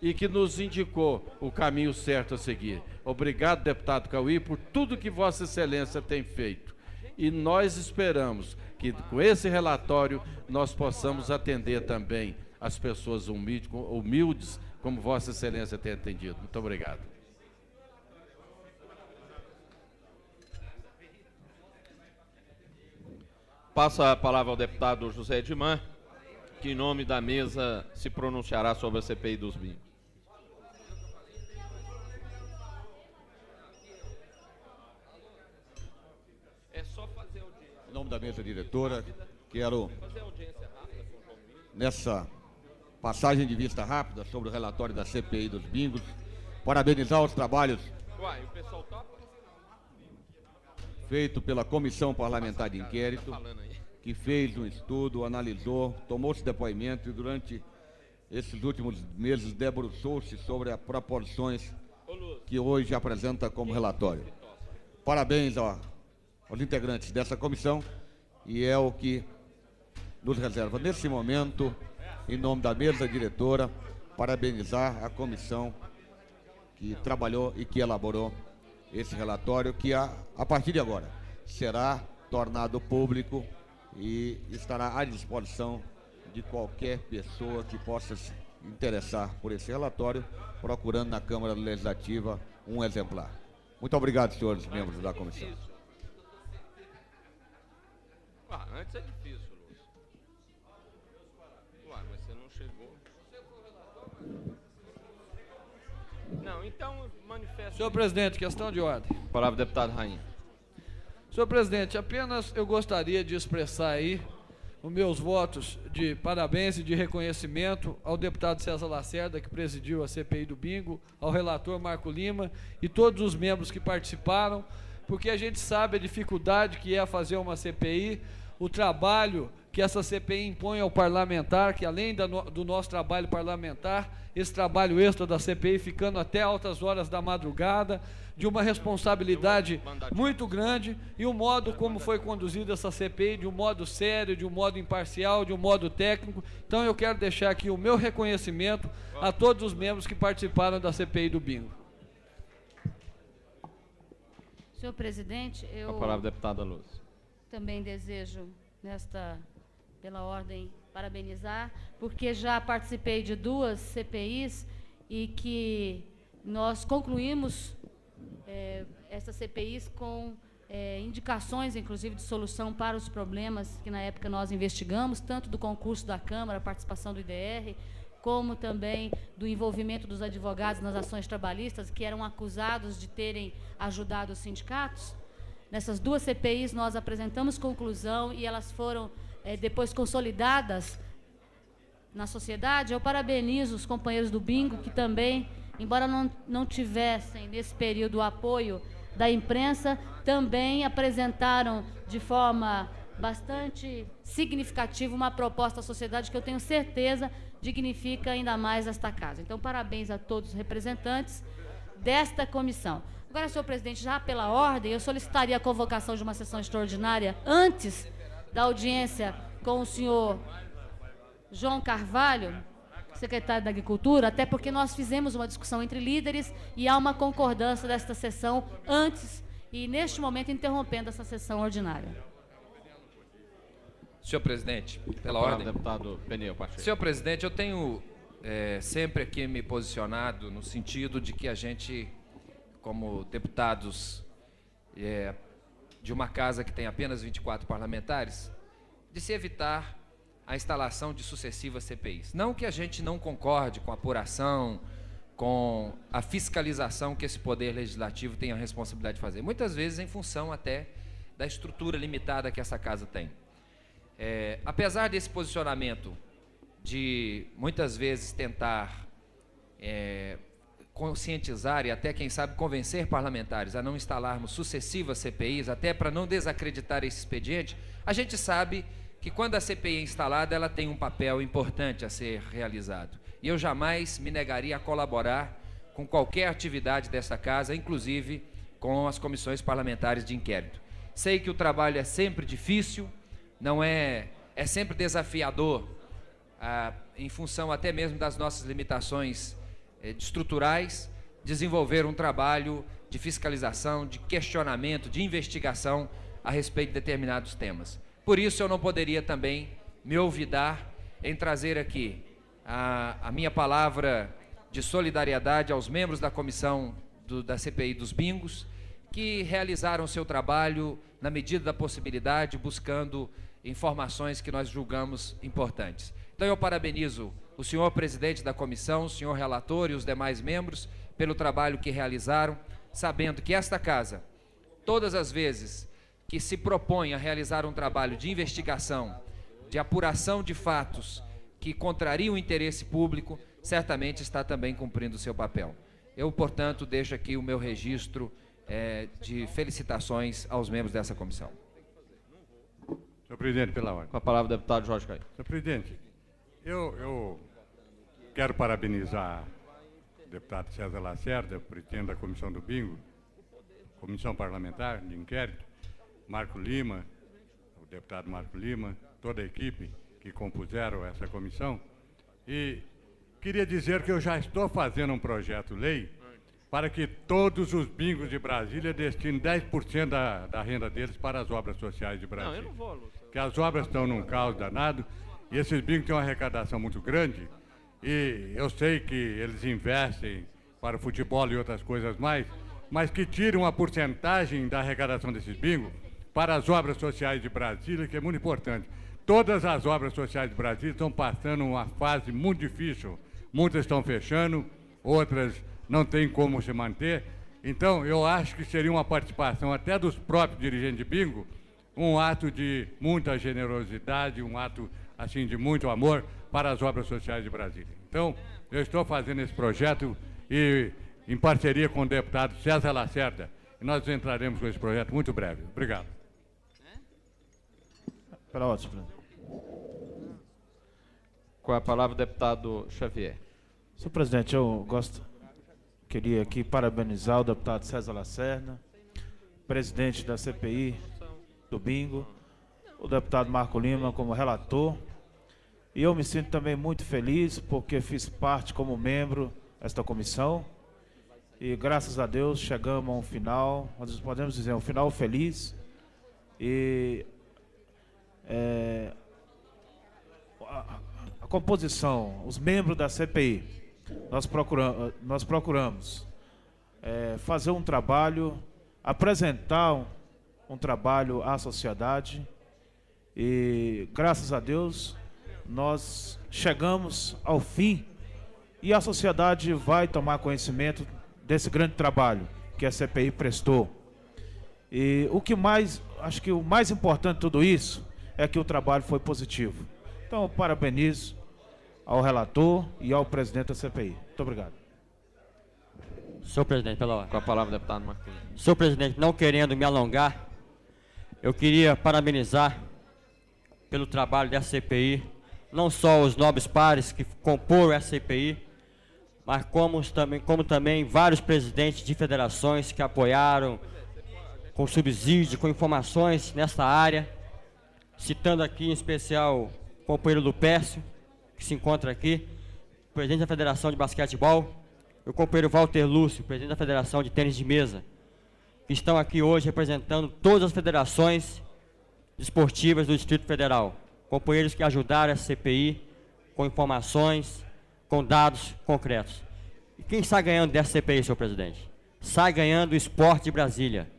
e que nos indicou o caminho certo a seguir. Obrigado, deputado Cauí, por tudo que Vossa Excelência tem feito. E nós esperamos que com esse relatório nós possamos atender também as pessoas humildes, como Vossa Excelência tem atendido. Muito obrigado. Passo a palavra ao deputado José Edmar, que em nome da mesa se pronunciará sobre a CPI dos bingos. É só fazer audiência. Em nome da mesa diretora, quero, nessa passagem de vista rápida sobre o relatório da CPI dos bingos, parabenizar os trabalhos. Uai, o pessoal topa? feito pela Comissão Parlamentar de Inquérito, que fez um estudo, analisou, tomou-se depoimento e durante esses últimos meses debruçou-se sobre as proporções que hoje apresenta como relatório. Parabéns aos integrantes dessa comissão e é o que nos reserva nesse momento, em nome da mesa diretora, parabenizar a comissão que trabalhou e que elaborou esse relatório, que a partir de agora será tornado público e estará à disposição de qualquer pessoa que possa se interessar por esse relatório, procurando na Câmara Legislativa um exemplar. Muito obrigado, senhores membros da comissão. Antes é difícil, Lúcio. Mas você não chegou. Não, então manifesto. Senhor presidente, questão de ordem. Palavra, deputado Rainha. Senhor presidente, apenas eu gostaria de expressar aí os meus votos de parabéns e de reconhecimento ao deputado César Lacerda, que presidiu a CPI do Bingo, ao relator Marco Lima e todos os membros que participaram, porque a gente sabe a dificuldade que é fazer uma CPI, o trabalho que essa CPI impõe ao parlamentar, que além do nosso trabalho parlamentar, esse trabalho extra da CPI ficando até altas horas da madrugada, de uma responsabilidade muito grande, e o modo como foi conduzida essa CPI, de um modo sério, de um modo imparcial, de um modo técnico. Então eu quero deixar aqui o meu reconhecimento a todos os membros que participaram da CPI do Bingo. Senhor presidente, eu... A palavra, deputada Lúcia. Também desejo, pela ordem, parabenizar, porque já participei de 2 CPIs e que nós concluímos essas CPIs com indicações, inclusive, de solução para os problemas que na época nós investigamos, tanto do concurso da Câmara, a participação do IDR, como também do envolvimento dos advogados nas ações trabalhistas, que eram acusados de terem ajudado os sindicatos. Nessas 2 CPIs nós apresentamos conclusão e elas foram depois consolidadas na sociedade. Eu parabenizo os companheiros do Bingo, que também, embora não tivessem nesse período o apoio da imprensa, também apresentaram de forma bastante significativa uma proposta à sociedade que eu tenho certeza dignifica ainda mais esta casa. Então, parabéns a todos os representantes desta comissão. Agora, senhor presidente, já pela ordem, eu solicitaria a convocação de uma sessão extraordinária antes da audiência com o senhor João Carvalho, secretário da Agricultura, até porque nós fizemos uma discussão entre líderes e há uma concordância desta sessão antes e, neste momento, interrompendo essa sessão ordinária. Senhor presidente, pela ordem. Deputado Pneu, Pacheco. Senhor presidente, eu tenho sempre aqui me posicionado no sentido de que a gente, como deputados de uma casa que tem apenas 24 parlamentares, de se evitar a instalação de sucessivas CPIs. Não que a gente não concorde com a apuração, com a fiscalização que esse poder legislativo tem a responsabilidade de fazer, muitas vezes em função até da estrutura limitada que essa casa tem. Apesar desse posicionamento de muitas vezes tentar conscientizar e até, quem sabe, convencer parlamentares a não instalarmos sucessivas CPIs, até para não desacreditar esse expediente, a gente sabe que quando a CPI é instalada, ela tem um papel importante a ser realizado. E eu jamais me negaria a colaborar com qualquer atividade desta casa, inclusive com as comissões parlamentares de inquérito. Sei que o trabalho é sempre difícil, é sempre desafiador, em função até mesmo das nossas limitações estruturais, desenvolver um trabalho de fiscalização, de questionamento, de investigação a respeito de determinados temas. Por isso eu não poderia também me olvidar em trazer aqui a minha palavra de solidariedade aos membros da comissão da CPI dos Bingos, que realizaram o seu trabalho na medida da possibilidade, buscando informações que nós julgamos importantes. Então eu parabenizo o senhor presidente da comissão, o senhor relator e os demais membros pelo trabalho que realizaram, sabendo que esta casa, todas as vezes que se propõe a realizar um trabalho de investigação, de apuração de fatos que contrariam o interesse público, certamente está também cumprindo o seu papel. Eu, portanto, deixo aqui o meu registro de felicitações aos membros dessa comissão. Senhor presidente, pela ordem. Com a palavra o deputado Jorge Caio. Senhor presidente, eu quero parabenizar o deputado César Lacerda, presidente da comissão do bingo, comissão parlamentar de inquérito, Marco Lima, o deputado Marco Lima, toda a equipe que compuseram essa comissão. E queria dizer que eu já estou fazendo um projeto-lei para que todos os bingos de Brasília destinem 10% da renda deles para as obras sociais de Brasília. Não, eu não vou, Lúcio. Porque as obras estão num caos danado e esses bingos têm uma arrecadação muito grande. E eu sei que eles investem para o futebol e outras coisas mais, mas que tirem uma porcentagem da arrecadação desses bingos para as obras sociais de Brasília, que é muito importante. Todas as obras sociais de Brasília estão passando uma fase muito difícil. Muitas estão fechando, outras não têm como se manter. Então, eu acho que seria uma participação até dos próprios dirigentes de bingo, um ato de muita generosidade, um ato assim de muito amor para as obras sociais de Brasília. Então, eu estou fazendo esse projeto e em parceria com o deputado César Lacerda, e nós entraremos com esse projeto muito breve. Obrigado. Pela ordem, senhor presidente. Com a palavra o deputado Xavier. Senhor presidente, queria aqui parabenizar o deputado César Lacerda, presidente da CPI do bingo, o deputado Marco Lima como relator. E eu me sinto também muito feliz porque fiz parte como membro desta comissão. E graças a Deus chegamos a um final, nós podemos dizer, um final feliz. E a composição, os membros da CPI, nós procuramos fazer um trabalho, apresentar um trabalho à sociedade e, graças a Deus, nós chegamos ao fim e a sociedade vai tomar conhecimento desse grande trabalho que a CPI prestou. E acho que o mais importante de tudo isso é que o trabalho foi positivo. Então, eu parabenizo ao relator e ao presidente da CPI. Muito obrigado. Senhor presidente, pela ordem. Com a palavra, deputado Marquinhos. Senhor presidente, não querendo me alongar, eu queria parabenizar pelo trabalho da CPI, não só os nobres pares que comporam a CPI, mas como também vários presidentes de federações que apoiaram com subsídio, com informações nessa área, citando aqui em especial o companheiro Lupércio, que se encontra aqui, presidente da Federação de Basquetebol, e o companheiro Walter Lúcio, presidente da Federação de Tênis de Mesa, que estão aqui hoje representando todas as federações desportivas do Distrito Federal. Companheiros que ajudaram a CPI com informações, com dados concretos. E quem está ganhando dessa CPI, senhor presidente? Sai ganhando o esporte de Brasília.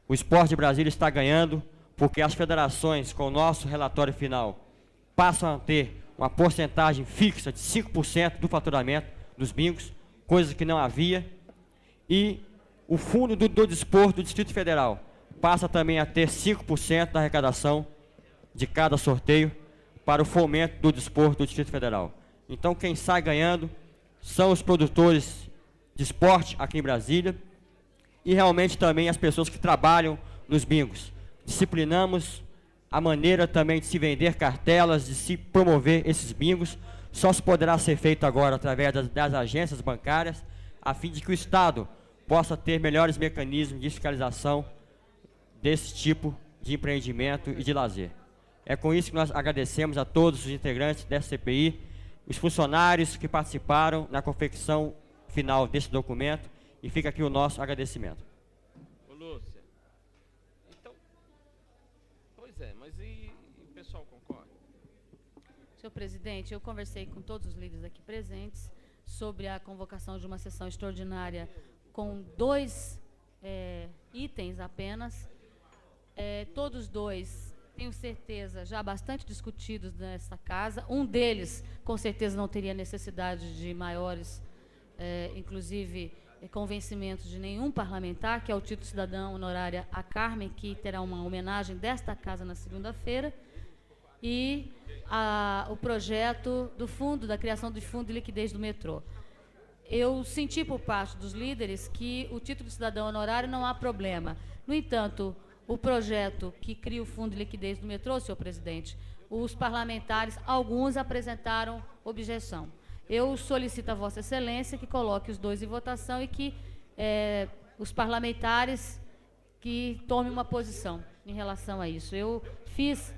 O esporte de Brasília está ganhando porque as federações, com o nosso relatório final, passam a ter uma porcentagem fixa de 5% do faturamento dos bingos, coisa que não havia, e o fundo do desporto do Distrito Federal passa também a ter 5% da arrecadação de cada sorteio para o fomento do desporto do Distrito Federal. Então, quem sai ganhando são os produtores de esporte aqui em Brasília e realmente também as pessoas que trabalham nos bingos. Disciplinamos a maneira também de se vender cartelas, de se promover esses bingos. Só se poderá ser feito agora através das agências bancárias, a fim de que o Estado possa ter melhores mecanismos de fiscalização desse tipo de empreendimento e de lazer. É com isso que nós agradecemos a todos os integrantes dessa CPI, os funcionários que participaram na confecção final desse documento, e fica aqui o nosso agradecimento. Ô, Lúcia. Então, pois é, mas e o pessoal concorda? Senhor presidente, eu conversei com todos os líderes aqui presentes sobre a convocação de uma sessão extraordinária com 2 itens apenas. Todos 2, tenho certeza, já bastante discutidos nesta casa. Um deles, com certeza, não teria necessidade de maiores, inclusive, convencimentos de nenhum parlamentar, que é o título cidadão honorária a Carmen, que terá uma homenagem desta casa na segunda-feira, e o projeto do fundo, da criação do fundo de liquidez do metrô. eu senti por parte dos líderes que o título de cidadão honorário não há problema. No entanto, o projeto que cria o fundo de liquidez do metrô, senhor presidente, os parlamentares, alguns apresentaram objeção. Eu solicito a Vossa Excelência que coloque os dois em votação e que os parlamentares que tomem uma posição em relação a isso. Eu fiz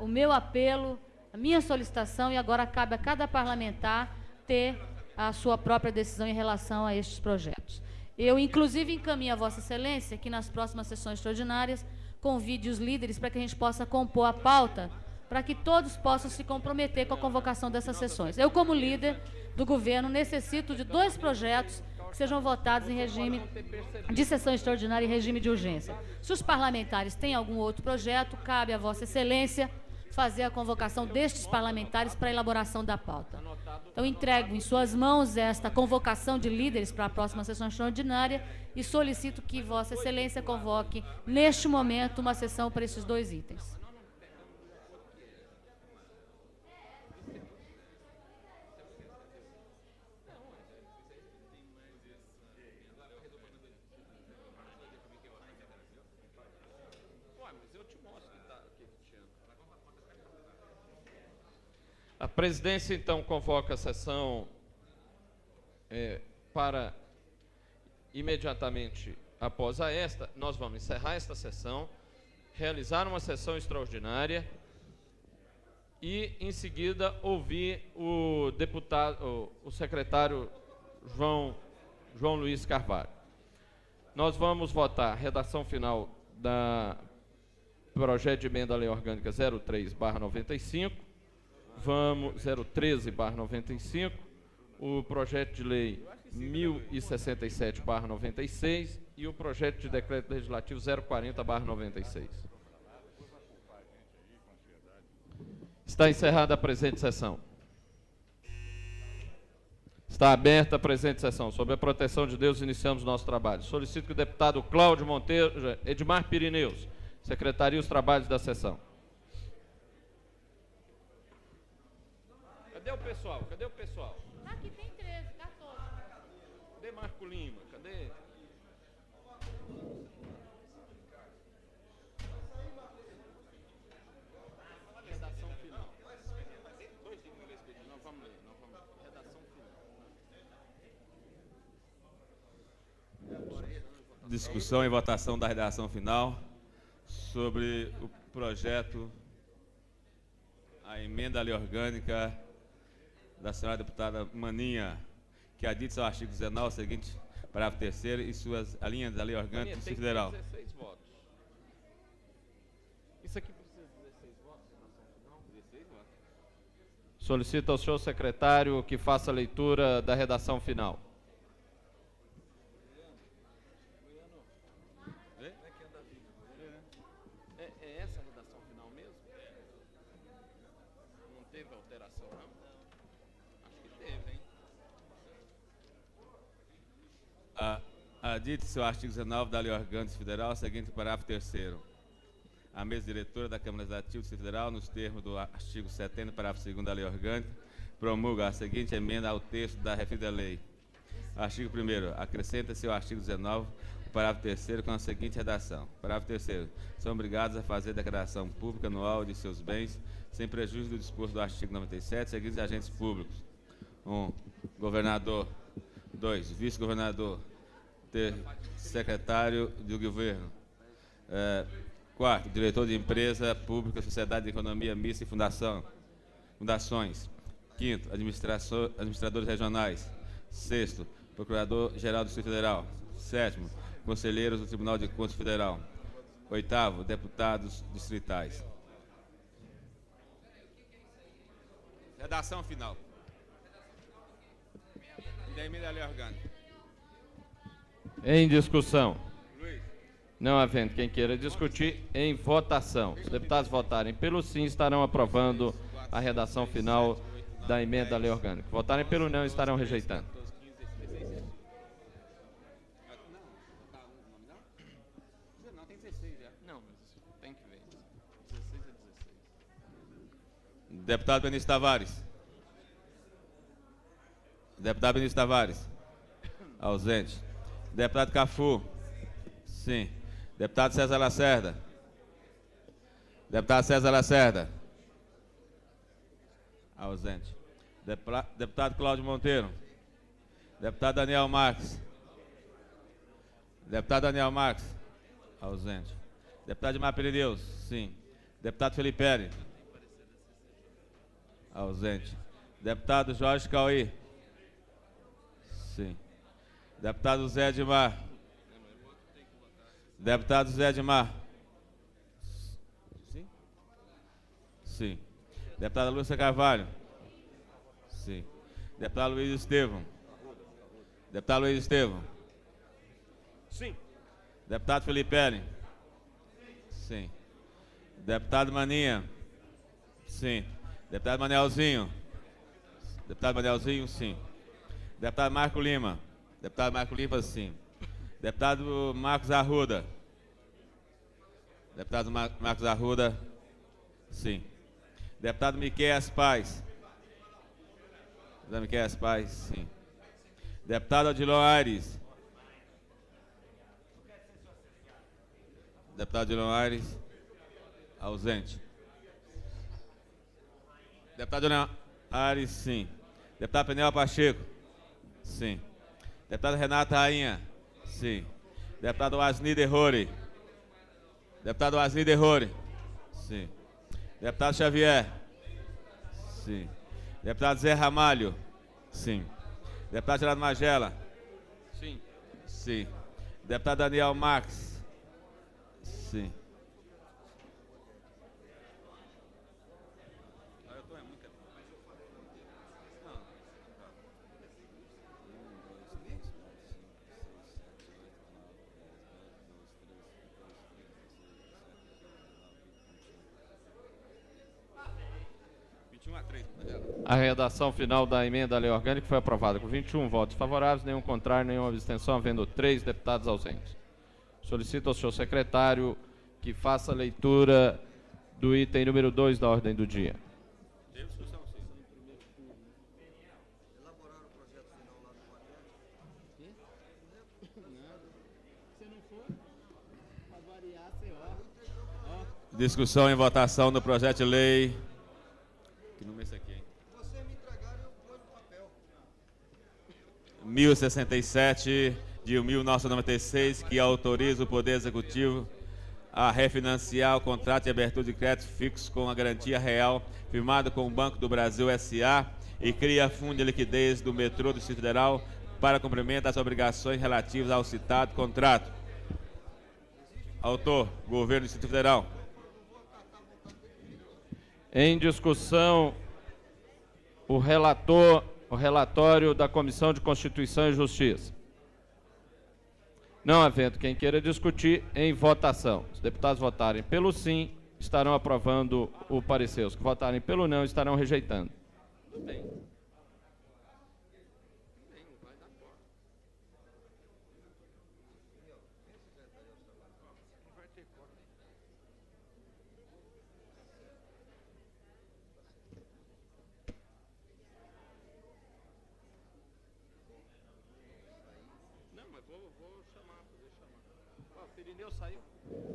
o meu apelo, a minha solicitação, e agora cabe a cada parlamentar ter a sua própria decisão em relação a estes projetos. Eu, inclusive, encaminho a Vossa Excelência que nas próximas sessões extraordinárias convide os líderes para que a gente possa compor a pauta, para que todos possam se comprometer com a convocação dessas sessões. Eu, como líder do governo, necessito de 2 projetos que sejam votados em regime de sessão extraordinária e regime de urgência. Se os parlamentares têm algum outro projeto, cabe a Vossa Excelência fazer a convocação destes parlamentares para a elaboração da pauta. Então, entrego em suas mãos esta convocação de líderes para a próxima sessão extraordinária e solicito que Vossa Excelência convoque, neste momento, uma sessão para esses 2 itens. A presidência, então, convoca a sessão para, imediatamente após esta, nós vamos encerrar esta sessão, realizar uma sessão extraordinária e, em seguida, ouvir o deputado, o secretário João Luiz Carvalho. Nós vamos votar a redação final da projeto de emenda à lei orgânica 03/95, vamos 013/95, o projeto de lei 1067/96 e o projeto de decreto legislativo 040/96. Está encerrada a presente sessão. Está aberta a presente sessão. Sob a proteção de Deus, iniciamos nosso trabalho. Solicito que o deputado Cláudio Monteiro, Edmar Pirineus, secretaria os trabalhos da sessão. Cadê o pessoal? Cadê o pessoal? Aqui tem 13, 14. Cadê Marco Lima? Cadê? Redação final. Não, vamos ler. Redação final. Discussão e votação da redação final sobre o projeto, a emenda à lei orgânica da senhora deputada Maninha, que adita ao artigo 19, seguinte, parágrafo 3º, e suas linhas da lei orgânica do Distrito Federal. 16 votos. Isso aqui precisa de 16 votos? Não, 16 votos. Solicito ao senhor secretário que faça a leitura da redação final. É essa a redação final mesmo? Não teve alteração, não? Acho que teve, hein? Adite-se ao artigo 19 da Lei Orgânica Federal, seguinte parágrafo 3º. A mesa diretora da Câmara Legislativa do Distrito Federal, nos termos do artigo 70, parágrafo 2º da Lei Orgânica, promulga a seguinte emenda ao texto da referida lei. Artigo 1º. Acrescenta-se ao artigo 19 o parágrafo 3º com a seguinte redação. Parágrafo 3º. São obrigados a fazer declaração pública anual de seus bens, sem prejuízo do disposto do artigo 97, seguintes agentes públicos. 1. Governador. 2. Vice-governador. 3. Secretário do governo. 4. Diretor de empresa pública, sociedade de economia mista e fundações. 5º. Administradores regionais. 6º. Procurador-Geral do Distrito Federal. 7º. Conselheiros do Tribunal de Contas Federal. 8º. Deputados distritais. Redação final. Da emenda à lei orgânica. Em discussão. Não havendo quem queira discutir, em votação. Os deputados votarem pelo sim estarão aprovando a redação final da emenda à lei orgânica. Votarem pelo não estarão rejeitando. Não, tem 16 já. Não, mas tem que ver. 16 a 16. Deputado Benício Tavares. Deputado Benício Tavares. Ausente. Deputado Cafu. Sim. Deputado César Lacerda. Deputado César Lacerda. Ausente. Deputado Cláudio Monteiro. Deputado Daniel Marques. Deputado Daniel Marques. Ausente. Deputado Edmar Pirineus. Sim. Deputado Felipe Pérez. Ausente. Deputado Jorge Cauí. Sim. Deputado Zé Edmar. Deputado Zé Edmar. Sim. Sim. Deputada Lúcia Carvalho. Sim. Deputado Luiz Estevão. Deputado Luiz Estevão. Sim. Deputado Felipe Pérez. Sim. Deputado Maninha. Sim. Deputado Manelzinho. Deputado Manelzinho, sim. Deputado Marco Lima. Deputado Marco Lima, sim. Deputado Marcos Arruda. Deputado Marcos Arruda, sim. Deputado Miqueias Paz. Deputado Miqueias Paz, sim. Deputado Odilon Aires. Deputado Odilon Aires, ausente. Deputado Odilon Aires, sim. Deputado Penel Pacheco, sim. Deputado Renata Rainha, sim. Deputado Asni Derrore. Deputado Asni Derrore, sim. Deputado Xavier, sim. Deputado Zé Ramalho, sim. Deputado Gerardo Magela, sim. Sim. Deputado Daniel Max, sim. A redação final da emenda à lei orgânica foi aprovada com 21 votos favoráveis, nenhum contrário, nenhuma abstenção, havendo 3 deputados ausentes. Solicito ao senhor secretário que faça a leitura do item número 2 da ordem do dia. Discussão e votação do projeto de lei. Que número é esse aqui, hein? 1067 de 1996, que autoriza o Poder Executivo a refinanciar o contrato de abertura de crédito fixo com a garantia real firmado com o Banco do Brasil S.A. e cria fundo de liquidez do metrô do Distrito Federal para cumprimento das obrigações relativas ao citado contrato. Autor, Governo do Distrito Federal. Em discussão, o relatório da Comissão de Constituição e Justiça. Não havendo quem queira discutir, em votação. Os deputados votarem pelo sim, estarão aprovando o parecer. Os que votarem pelo não, estarão rejeitando.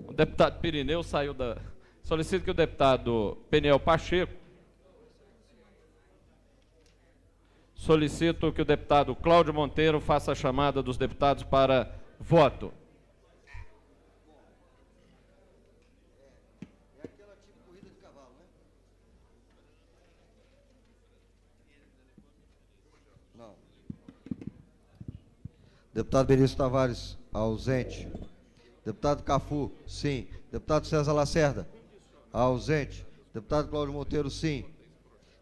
O deputado Pirineu saiu da... Solicito que o deputado Penel Pacheco. Solicito que o deputado Cláudio Monteiro faça a chamada dos deputados para voto. Não. Deputado Benício Tavares, ausente. Deputado Cafu, sim. Deputado César Lacerda, ausente. Deputado Cláudio Monteiro, sim.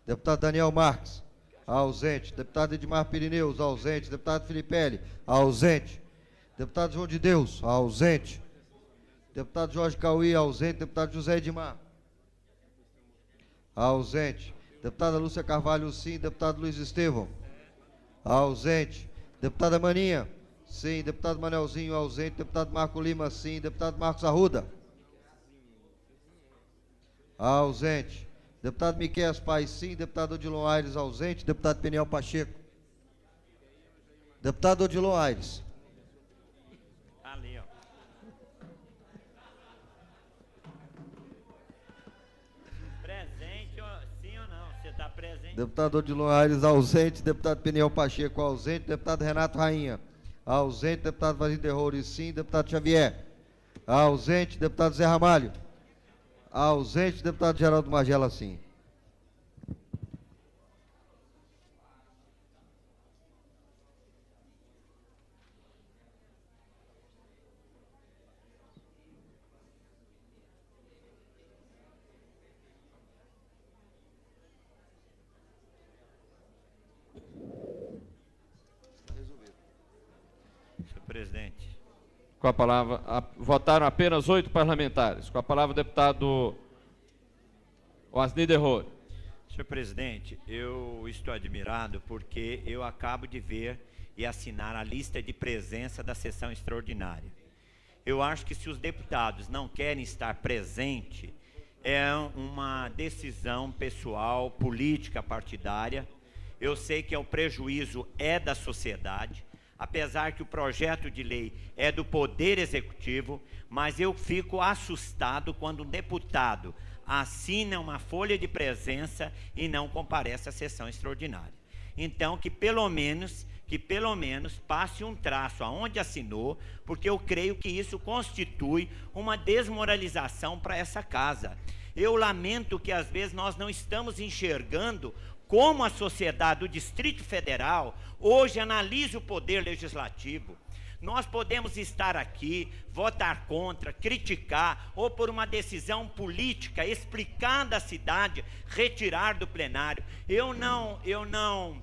Deputado Daniel Marques, ausente. Deputado Edmar Pirineus, ausente. Deputado Felipe Pérez, ausente. Deputado João de Deus, ausente. Deputado Jorge Cauí, ausente. Deputado José Edmar, ausente. Deputada Lúcia Carvalho, sim. Deputado Luiz Estevão, ausente. Deputada Maninha, sim. Deputado Manelzinho, ausente. Deputado Marco Lima, sim. Deputado Marcos Arruda, ausente. Deputado Miqueias Paz, sim. Deputado Odilon Aires, ausente. Deputado Penel Pacheco, Deputado Odilon Aires. Ali, ó. Presente, sim ou não? Você está presente? Deputado Odilon Aires, ausente. Deputado Peniel Pacheco, ausente. Deputado Renato Rainha, ausente. Deputado Vazindo Errores, sim. Deputado Xavier, ausente. Deputado Zé Ramalho, ausente. Deputado Geraldo Magela, sim. Senhor presidente. Com a palavra, votaram apenas 8 parlamentares. Com a palavra, o deputado Osni Derror. Senhor presidente, eu estou admirado porque eu acabo de ver e assinar a lista de presença da sessão extraordinária. Eu acho que se os deputados não querem estar presentes, é uma decisão pessoal, política, partidária. Eu sei que o prejuízo é da sociedade, apesar que o projeto de lei é do Poder Executivo, mas eu fico assustado quando um deputado assina uma folha de presença e não comparece à sessão extraordinária. Então, que pelo menos passe um traço aonde assinou, porque eu creio que isso constitui uma desmoralização para essa casa. Eu lamento que às vezes nós não estamos enxergando como a sociedade do Distrito Federal hoje analisa o poder legislativo. Nós podemos estar aqui, votar contra, criticar, ou por uma decisão política, explicando à cidade, retirar do plenário. Eu não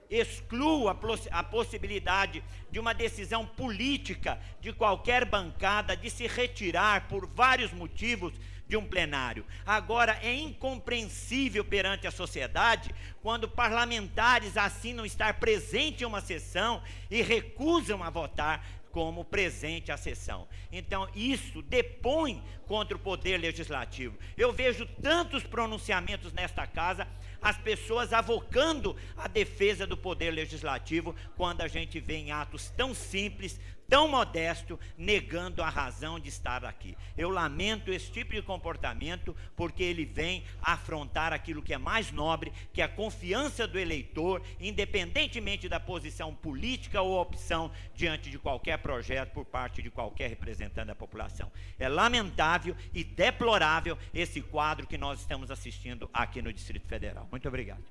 excluo a possibilidade de uma decisão política de qualquer bancada de se retirar por vários motivos de um plenário. Agora, é incompreensível perante a sociedade quando parlamentares assinam estar presente em uma sessão e recusam a votar como presente à sessão. Então, isso depõe contra o poder legislativo. Eu vejo tantos pronunciamentos nesta casa, as pessoas avocando a defesa do poder legislativo, quando a gente vê em atos tão simples, tão modesto, negando a razão de estar aqui. Eu lamento esse tipo de comportamento, porque ele vem afrontar aquilo que é mais nobre, que é a confiança do eleitor, independentemente da posição política ou opção diante de qualquer projeto por parte de qualquer representante da população. É lamentável e deplorável esse quadro que nós estamos assistindo aqui no Distrito Federal. Muito obrigado.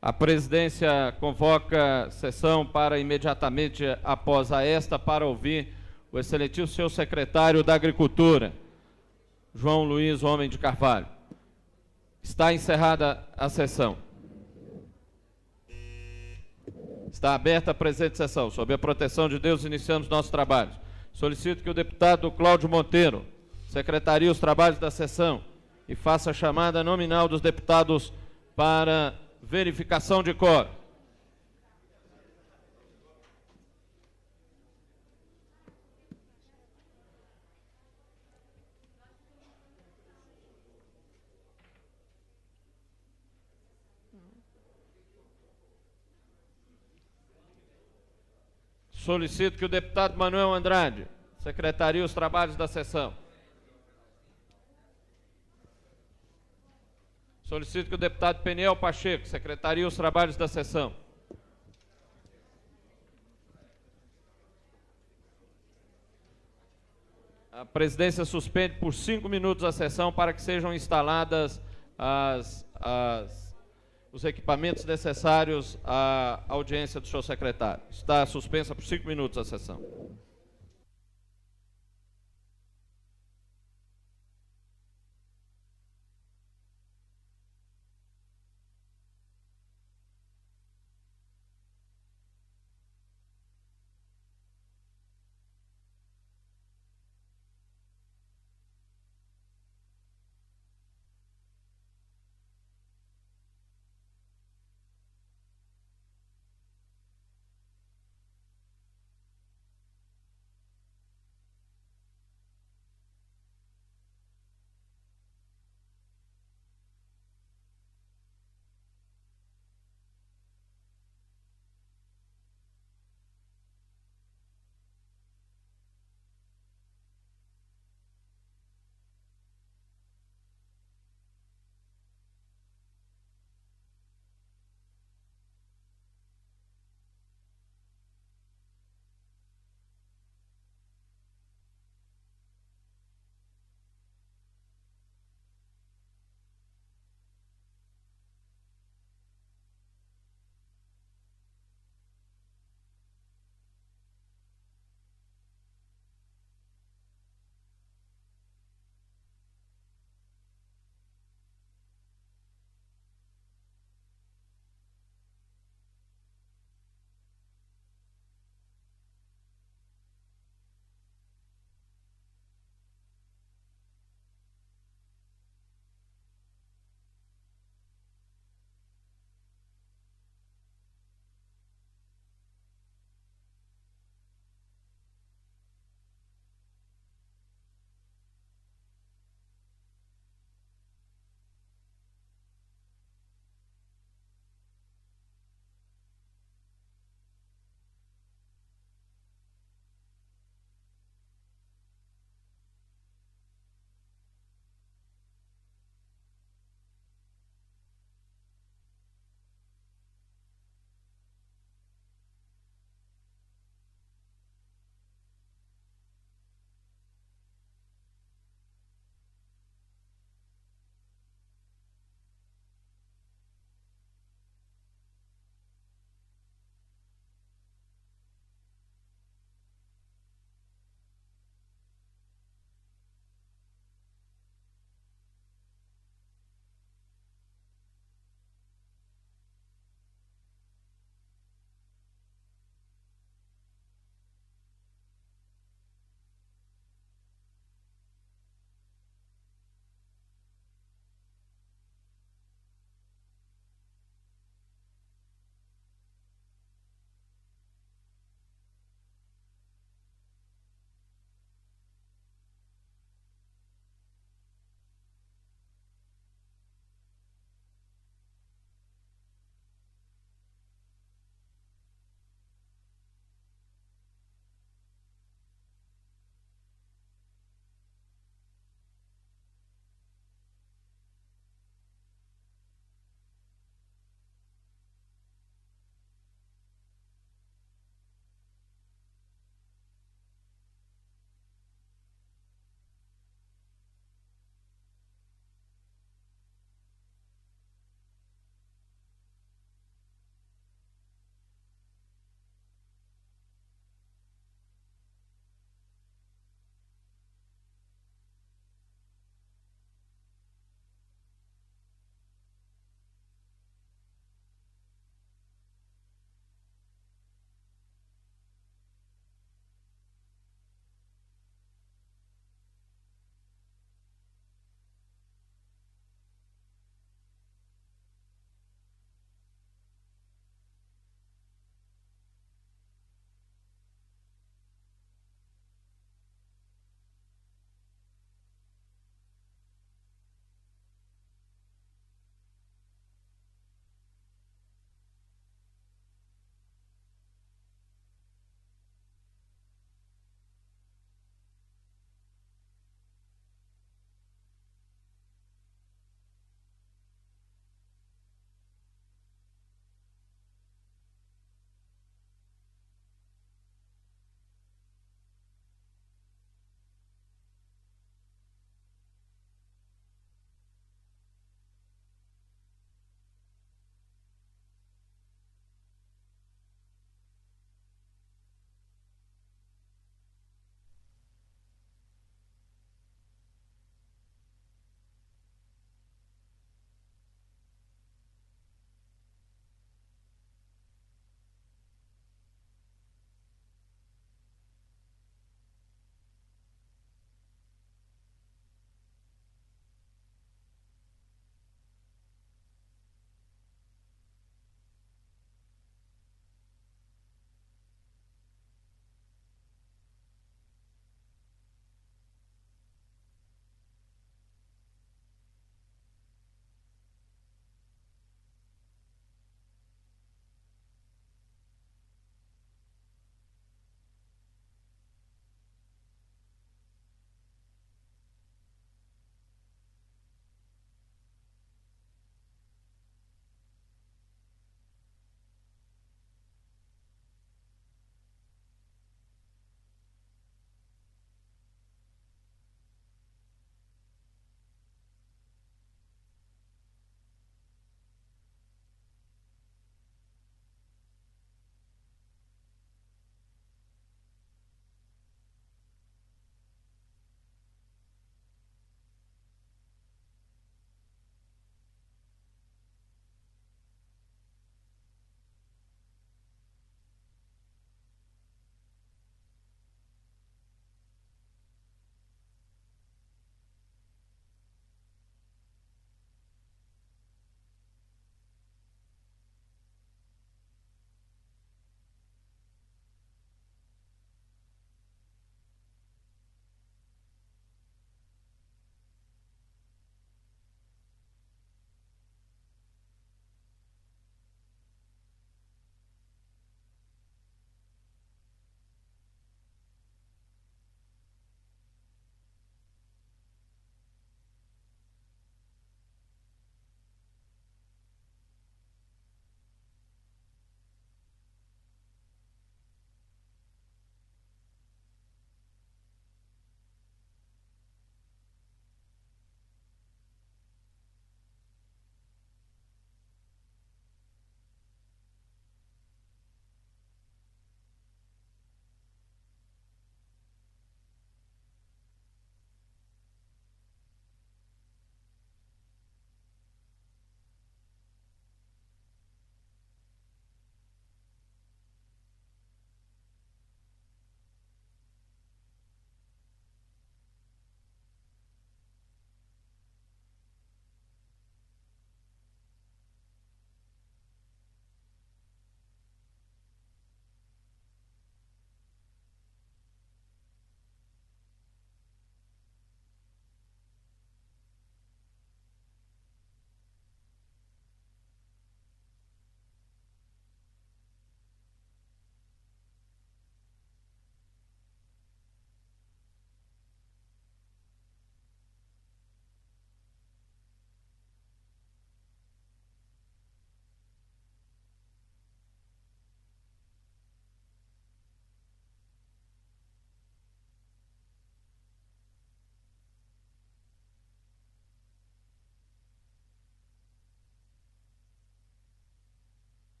A presidência convoca sessão para imediatamente após esta para ouvir o excelentíssimo senhor secretário da Agricultura, João Luiz Homem de Carvalho. Está encerrada a sessão. Está aberta a presente sessão. Sob a proteção de Deus, iniciamos nossos trabalhos. Solicito que o deputado Cláudio Monteiro secretarie os trabalhos da sessão e faça a chamada nominal dos deputados para verificação de quórum. Solicito que o deputado Manuel Andrade secretarie os trabalhos da sessão. Solicito que o deputado Peniel Pacheco secretarie os trabalhos da sessão. A presidência suspende por 5 minutos a sessão para que sejam instaladas os equipamentos necessários à audiência do senhor secretário. Está suspensa por 5 minutos a sessão.